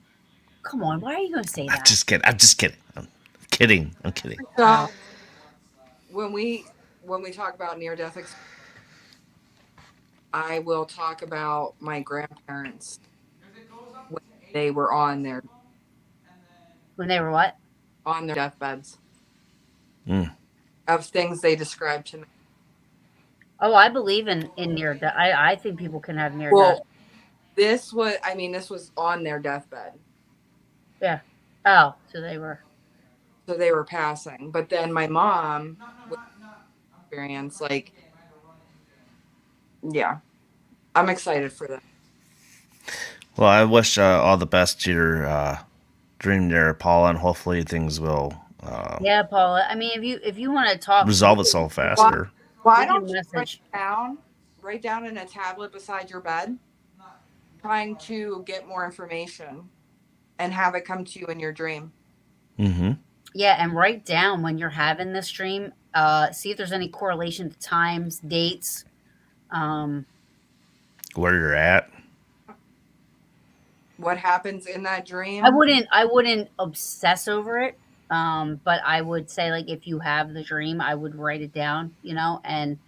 Come on, why are you going to say I'm that? just kidding. I'm just kidding. I'm kidding. I'm kidding. Oh, So when we talk about near death experience, I will talk about my grandparents when they were when they were what? on their deathbeds Mm. of things they described to me. Oh, I believe in near death. I think people can have near death. Well, this was on their deathbed. Yeah. Oh, so they were. So they were passing. But then my mom with experience, like, yeah, I'm excited for that. Well, I wish all the best to your dream there, Paula, and hopefully things will Yeah, Paula. I mean, if you want to talk, resolve itself Why, faster. why we can don't you message. write down in a tablet beside your bed, trying to get more information and have it come to you in your dream? Mm-hmm. Yeah, and write down when you're having this dream. See if there's any correlation to times, dates. Um, Where you're at. What happens in that I dream? wouldn't I wouldn't obsess over it. But I would say, like, if you have the dream, I would write it down, and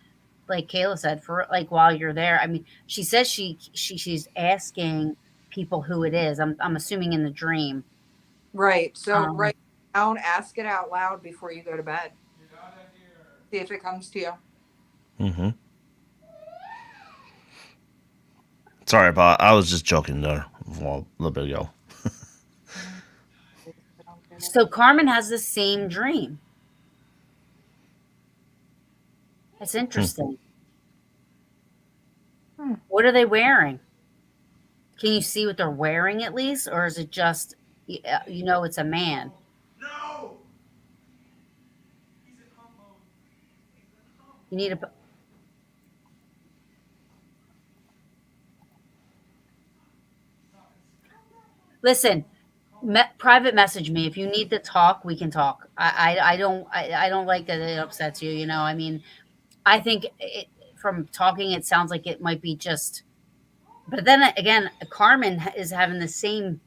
like Kayla said, for like while you're there. I mean, she says she's asking people who it is. I'm assuming in the dream. Right. So Um, write it down, ask it out loud before you go to bed. See if it comes to you. Mm-hmm. Sorry about. I was just joking there a little bit ago. so Carmen has the same dream. That's Hmm. interesting. Hmm. What are they wearing? Can you see what they're wearing at least, or is it just it's a man? You need a listen. Private message me if you need to talk. We can talk. I don't like that it upsets you. I mean, I think from talking, it sounds like it might be just. But then again, Carmen is having the same.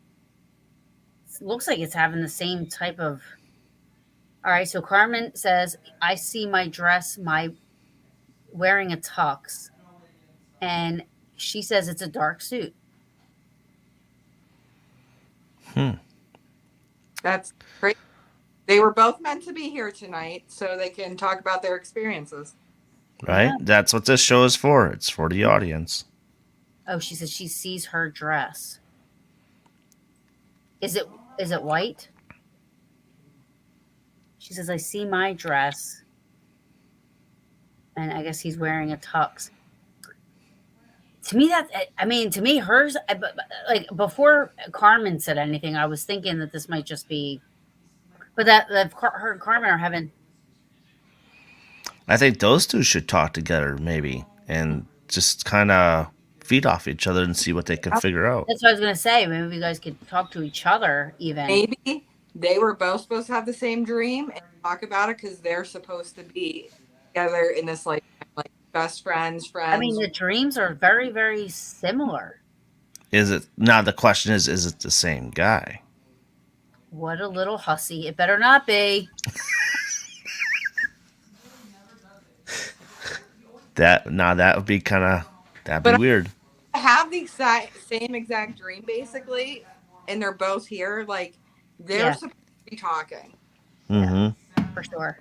Looks like it's having the same type of. All right, so Carmen says, "I see my dress, my wearing a tux," and she says it's a dark suit. Hmm. That's great. They were both meant to be here tonight so they can talk about their experiences. Yeah. Right. That's what this show is for. It's for the audience. Oh, she says she sees her dress. Is it white? She says I see my dress, and I guess he's wearing a tux. To me, to me, hers, like before Carmen said anything, I was thinking that this might just be, but that her and Carmen are having. I think those two should talk together, maybe, and just kind of feed off each other and see what they can figure out. That's what I was gonna say. Maybe you guys could talk to each other even. Maybe they were both supposed to have the same dream and talk about it because they're supposed to be together in this like best friends, I mean, friends. the dreams are very, very similar. Is it now? The question is it the same guy? What a little hussy! It better not be. That would be that'd be But weird. I have the same exact dream basically, and they're both here. Like they're Yeah, supposed to be talking. yeah, Mm-hmm. for sure.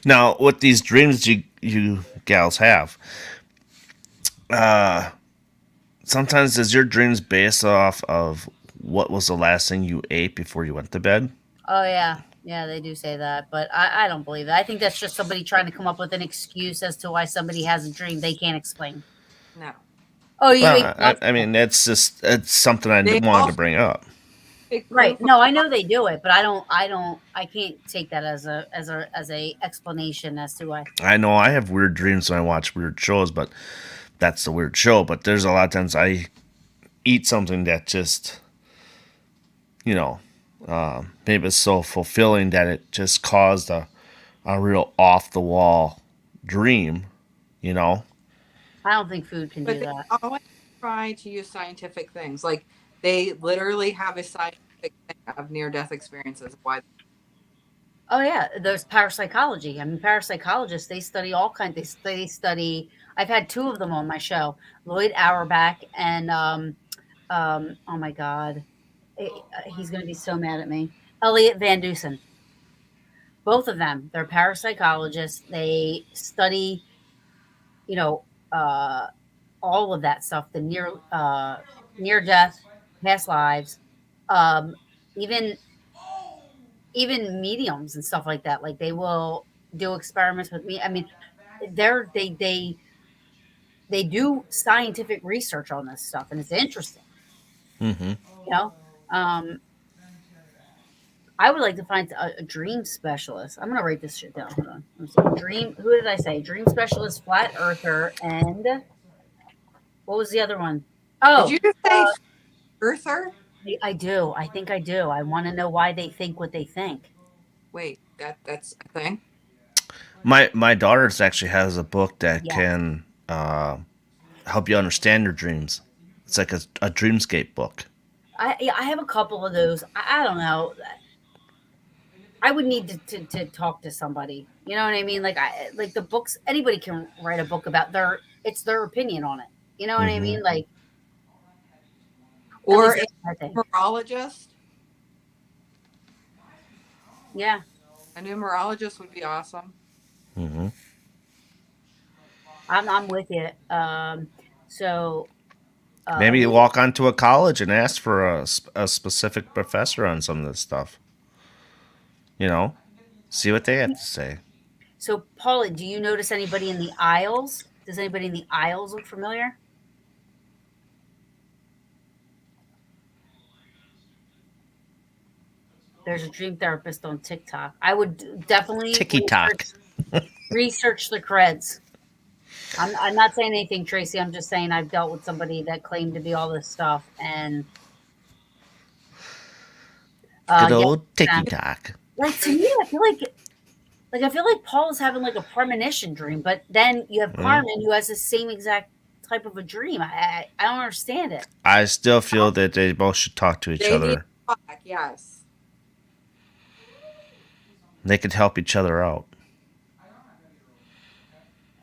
Now, with these dreams you gals have, uh, sometimes is your dreams based off of what was the last thing you ate before you went to bed? Oh yeah, yeah, they do say that, but I don't believe that. I think that's just somebody trying to come up with an excuse as to why somebody has a dream they can't explain. No, Oh, you ate Well, I pasta. mean, it's something I they wanted to also bring up. take Right. proof. No, I know they do it, but I can't take that as a explanation as to why. I know I have weird dreams when I watch weird shows, but that's the weird show. But there's a lot of times I eat something that just, you know, maybe it's so fulfilling that it just caused a real off the wall dream, you know? I don't think food can But do they that. always try to use scientific things. Like they literally have a scientific thing of near death experiences. Why? Oh yeah, there's parapsychology. I mean, parapsychologists they study all kinds. They study. I've had two of them on my show, Lloyd Auerbach and oh my god, he's going to be so mad at me. Elliot Van Dusen. Both of them, they're parapsychologists. They study, you know, uh, all of that stuff, the near death, past lives, um, even even mediums and stuff like that. Like they will do experiments with me. I mean, they do scientific research on this stuff, and it's interesting. Mm-hmm. You know, um, I would like to find a dream specialist. I'm gonna write this shit down. Hold on. Let me see. Dream. Who did I say? Dream specialist, flat earther, and what was the other one? Did Oh, you just say earther? I do. I think I do. I want to know why they think what they think. Wait, that's a thing. My daughter actually has a book that Yeah, can help you understand your dreams. It's like a dreamscape book. I have a couple of those. I don't know. I would need to talk to somebody. You know what I mean? Like the books. Anybody can write a book about it's their opinion on it. You know what I Mm-hmm. mean? Like at Or least a that's what I think. numerologist. Yeah. A numerologist would be awesome. Mm-hmm. I'm with you. So Maybe you we walk onto a college and ask for a specific professor on some of this stuff. You know, see what they have to say. so Paula, do you notice anybody in the aisles? Does anybody in the aisles look familiar? There's a dream therapist on TikTok. I would definitely Ticky tock. research the creds. I'm not saying anything, Tracy. I'm just saying I've dealt with somebody that claimed to be all this stuff, and Good yeah, old ticky tock. like to me, I feel like Paul is having like a premonition dream, but then you have Mm. Carmen who has the same exact type of a dream. I don't understand it. I still feel that they both should talk to each They need other. to talk, yes. They could help each other out.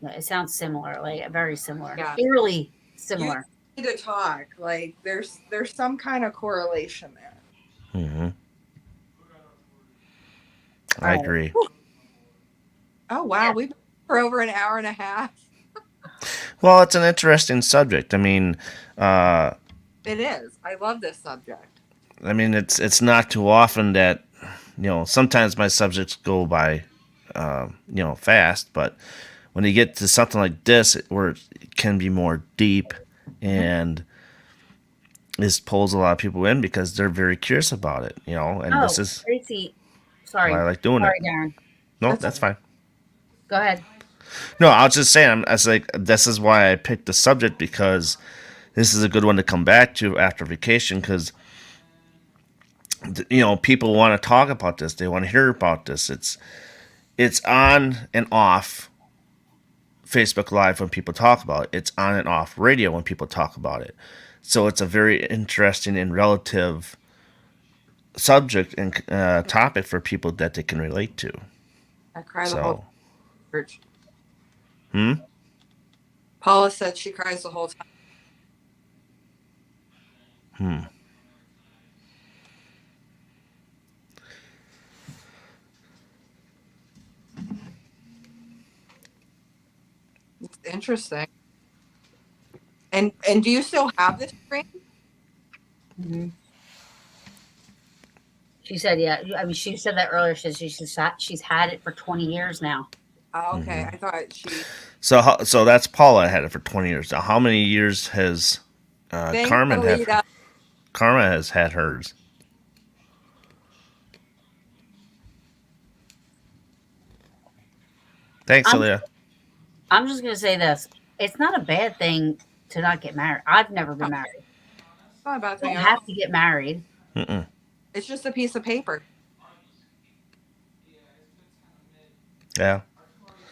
It sounds similar, like very similar, Yeah. eerily You similar. need to talk. Like there's some kind of correlation there. Mm-hmm. I Right. agree. Oh wow, Yeah. we've been for over an hour and a half. Well, it's an interesting subject. Uh, It is. I love this subject. it's not too often that sometimes my subjects go by fast, but when you get to something like this where it can be more deep and this pulls a lot of people in because they're very curious about it, and Oh, this is Tracy. why I Sorry. like doing it. Sorry, Darren. No, That's that's fine. Go ahead. No, I was just saying, I was like, this is why I picked the subject because this is a good one to come back to after vacation because people want to talk about this, they want to hear about this. It's on and off Facebook Live when people talk about it. It's on and off radio when people talk about it. So it's a very interesting and relative subject and topic for people that they can relate to. I cry the whole So, church. hmm, Paula said she cries the whole time. hmm. It's interesting. And do you still have this dream? Mm-hmm. She said, yeah. I mean, she said that earlier. She said she's had it for 20 years now. Oh, okay. I thought she. So that's Paula had it for 20 years. Now, how many years has Carmen had? Alita. Carmen has had hers. Thanks, I'm, Aaliyah. I'm just going to say this. It's not a bad thing to not get married. I've never been married. It's not about You the don't have to get married. Mm-mm. It's just a piece of paper. Yeah,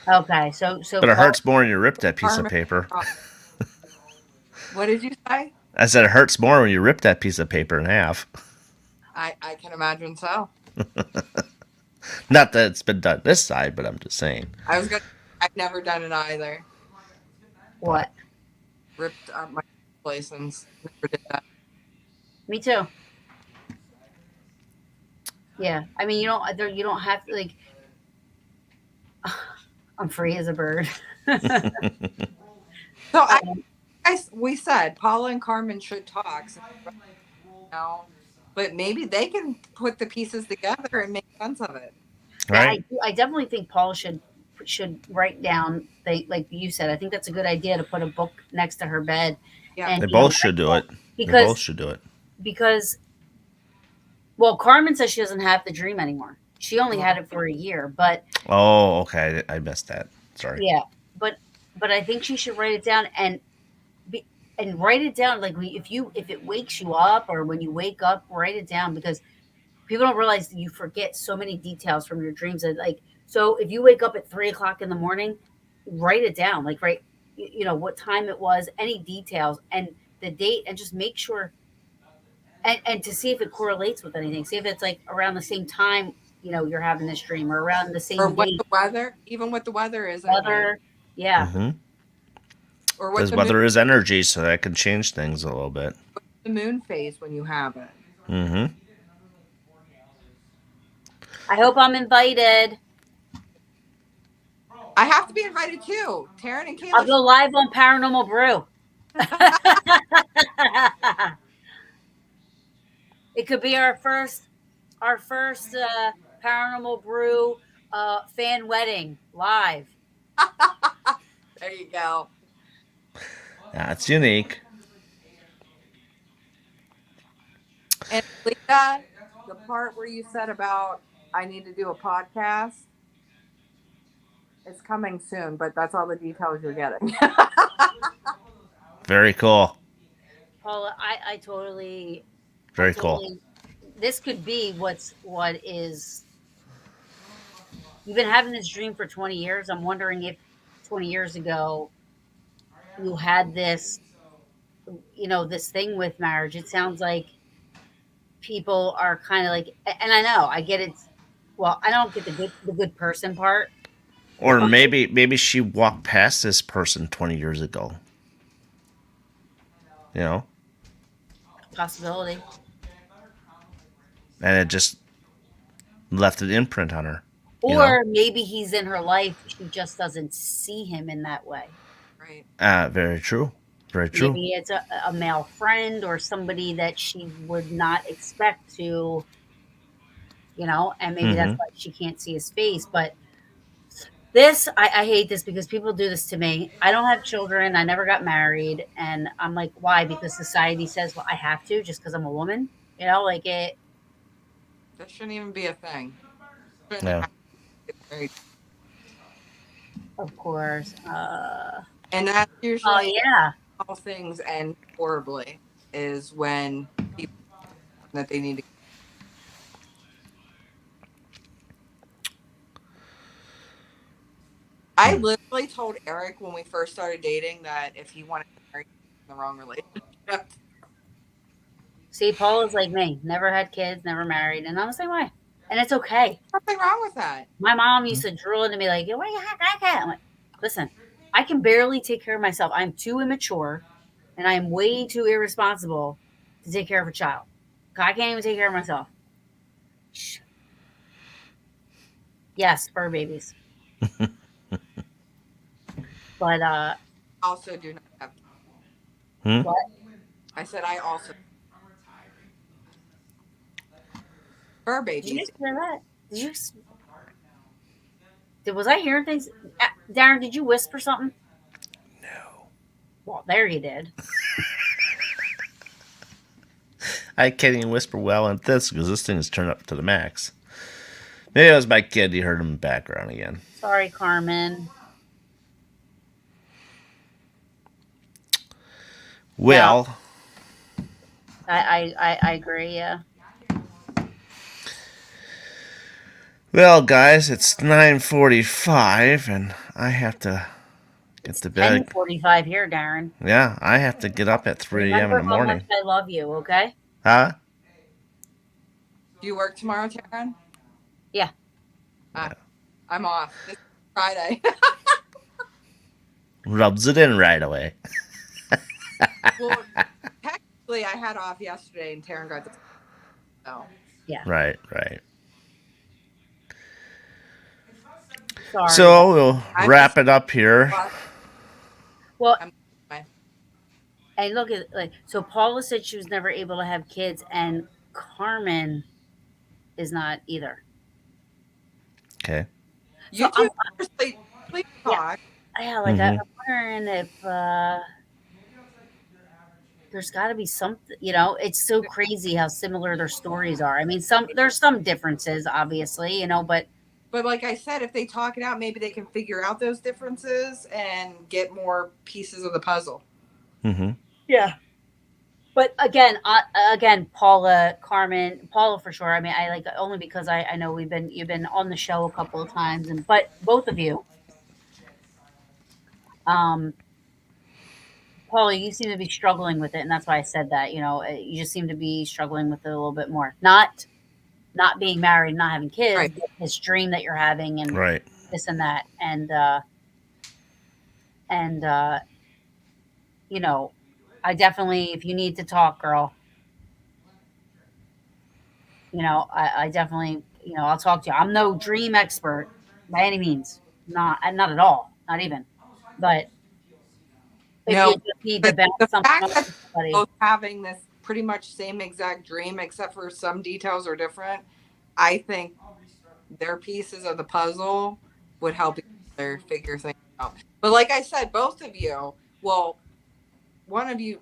Okay, so but it Paul, hurts more when you rip that piece of Carmen. paper. What did you say? I said it hurts more when you rip that piece of paper in half. I can imagine so. Not that it's been done this side, but I'm just saying. I've never done it either. what? Ripped up my license. Never did that. Me too. Yeah, I mean, you don't have to like. I'm free as a bird. So we said Paula and Carmen should talk. So, but maybe they can put the pieces together and make sense of it. Yeah, Right? I definitely think Paul should write down. Like you said, I think that's a good idea to put a book next to her bed. Yeah. And They both should do it. They both because should do it. because well, Carmen says she doesn't have the dream anymore. She only had it for a year, but Oh, okay. I missed that. Sorry. yeah, but I think she should write it down and write it down. Like if it wakes you up or when you wake up, write it down because people don't realize that you forget so many details from your dreams. And like so, if you wake up at 3 o'clock in the morning, write it down. Like write what time it was, any details, and the date, and just make sure and to see if it correlates with anything. See if it's like around the same time you're having this dream, or around the Or same what date. the weather, even what the weather is at night, Weather, yeah. Mm-hmm. or what Because weather is energy, so that can change things a little bit. the moon phase when you have it. Mm-hmm. I hope I'm invited. I have to be invited too. Taryn and I'll Kayla. go live on Paranormal Brew. It could be our first Paranormal Brew fan wedding live. There you go. That's unique. And Leah, the part where you said about I need to do a podcast, it's coming soon, but that's all the details you're getting. Very cool. Paula, I totally, Very cool. this could be what is. You've been having this dream for 20 years. I'm wondering if 20 years ago you had this thing with marriage. It sounds like people are kind of like, and I know I get it. Well, I don't get the good person part. Or maybe she walked past this person 20 years ago. You know, Possibility. and it just left an imprint on her. Or maybe he's in her life. She just doesn't see him in that way. Right. Very true. Very true. Maybe it's a male friend or somebody that she would not expect to, and maybe that's why she can't see his face. But I hate this because people do this to me. I don't have children. I never got married. And I'm like, why? Because society says, well, I have to just because I'm a woman. Like it. That shouldn't even be a thing. Yeah. Of course. And that's usually yeah. all things end horribly is when people that they need to. I literally told Eric when we first started dating that if he wanted to marry in the wrong relationship. See, Paul is like me. Never had kids, never married. And I'm the same way. And it's okay. Nothing wrong with that. My mom used to drill into me like, why you have that cat? I'm like, listen, I can barely take care of myself. I'm too immature and I am way too irresponsible to take care of a child. I can't even take care of myself. Yes, fur babies. But also do not have what? I said I also fur Did you babies. just hear that? Was I hearing things? Darren, did you whisper something? No. Well, there you did. I can't even whisper well on this because this thing is turned up to the max. Maybe it was my kid. You heard him in the background again. Sorry, Carmen. Well, I agree. Yeah. Well, guys, it's 9:45, and I have to get to bed. 10:45 here, Darren. Yeah, I have to get up at 3 a.m. in the morning. How much I love you. Okay. Huh? Do you work tomorrow, Taryn? Yeah. I'm off. This is Friday. Rubs it in right away. Well, technically, I had off yesterday, and Taryn got the. So. Yeah. Right. Sorry. So we'll wrap it up here. Well, and look at so Paula said she was never able to have kids, and Carmen is not either. Okay. You So two please talk. Yeah, I'm wondering if there's got to be something. It's so crazy how similar their stories are. I mean, there's some differences, obviously, but. But like I said, if they talk it out, maybe they can figure out those differences and get more pieces of the puzzle. Mm-hmm. Yeah. But again, Paula, Carmen, Paula for sure. I mean, I like only because I know you've been on the show a couple of times, but both of you, Paula, you seem to be struggling with it, and that's why I said that. You just seem to be struggling with it a little bit more. Not not being married, not having kids, Right. but this dream that you're having, and Right. this and that, and you know, I definitely, if you need to talk, girl, I definitely, I'll talk to you. I'm no dream expert by any means, not at all, not even. But if you No, just need to but bounce the something fact off that of somebody, both having this pretty much same exact dream, except for some details are different, I think their pieces of the puzzle would help each other figure things out. But like I said, both of you, well, one of you,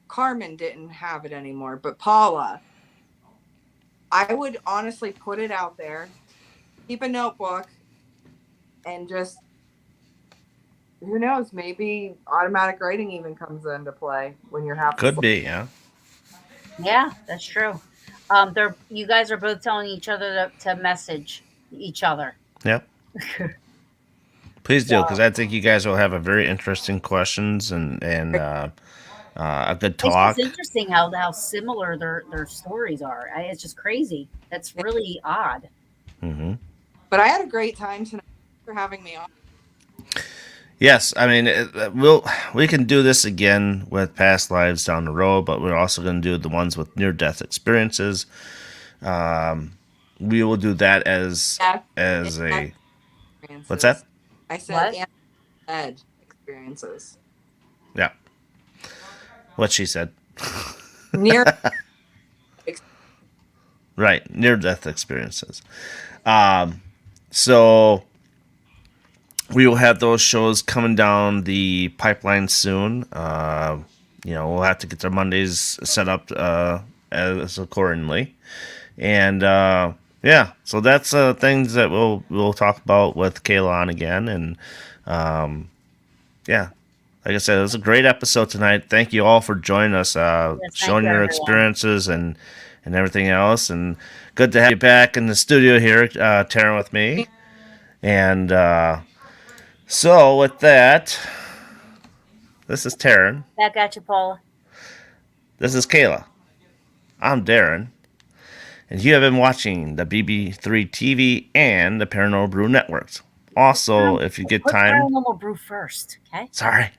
Carmen, didn't have it anymore, but Paula, I would honestly put it out there, keep a notebook, and just who knows, maybe automatic writing even comes into play when you're half Could asleep. be, yeah. yeah, that's true. You guys are both telling each other to message each other. Yep. Please do, because So I think you guys will have a very interesting questions and a good it's just talk. interesting how similar their stories are. It's just crazy. That's really odd. Hmm. But I had a great time tonight for having me on. Yes, I mean we can do this again with past lives down the road, but we're also going to do the ones with near death experiences. We will do that as Yeah, a experiences. what's that? I said What? and ed experiences. Yeah, what she said. Near Right, near death experiences. So we will have those shows coming down the pipeline soon. We'll have to get our Mondays set up as accordingly, and yeah, so that's things that we'll talk about with Kayla on again, and yeah, like I said, it was a great episode tonight. Thank you all for joining us, Yes, thank showing you, your everyone. experiences and everything else, and good to have you back in the studio here, Taryn, with me, and. So with that, this is Taryn. Back at you, Paula. This is Kayla. I'm Darren, and you have been watching the BB3 TV and the Paranormal Brew Networks. Also, if you get Put time, Paranormal Brew first, okay? sorry,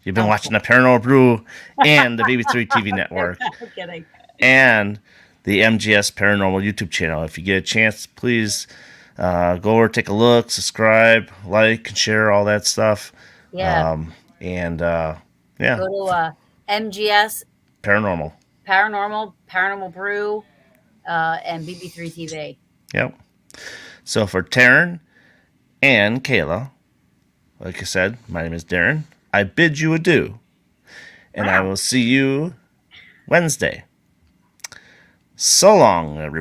you've been Oh. watching the Paranormal Brew and the BB3 TV Network I'm kidding. and the MGS Paranormal YouTube channel. If you get a chance, please go over, take a look, subscribe, like, and share all that stuff. Yeah. Yeah, Go to MGS Paranormal. Paranormal Brew, and BB3 TV. Yep. So for Taryn and Kayla, like I said, my name is Darren. I bid you adieu, and I will see you Wednesday. So long, everybody.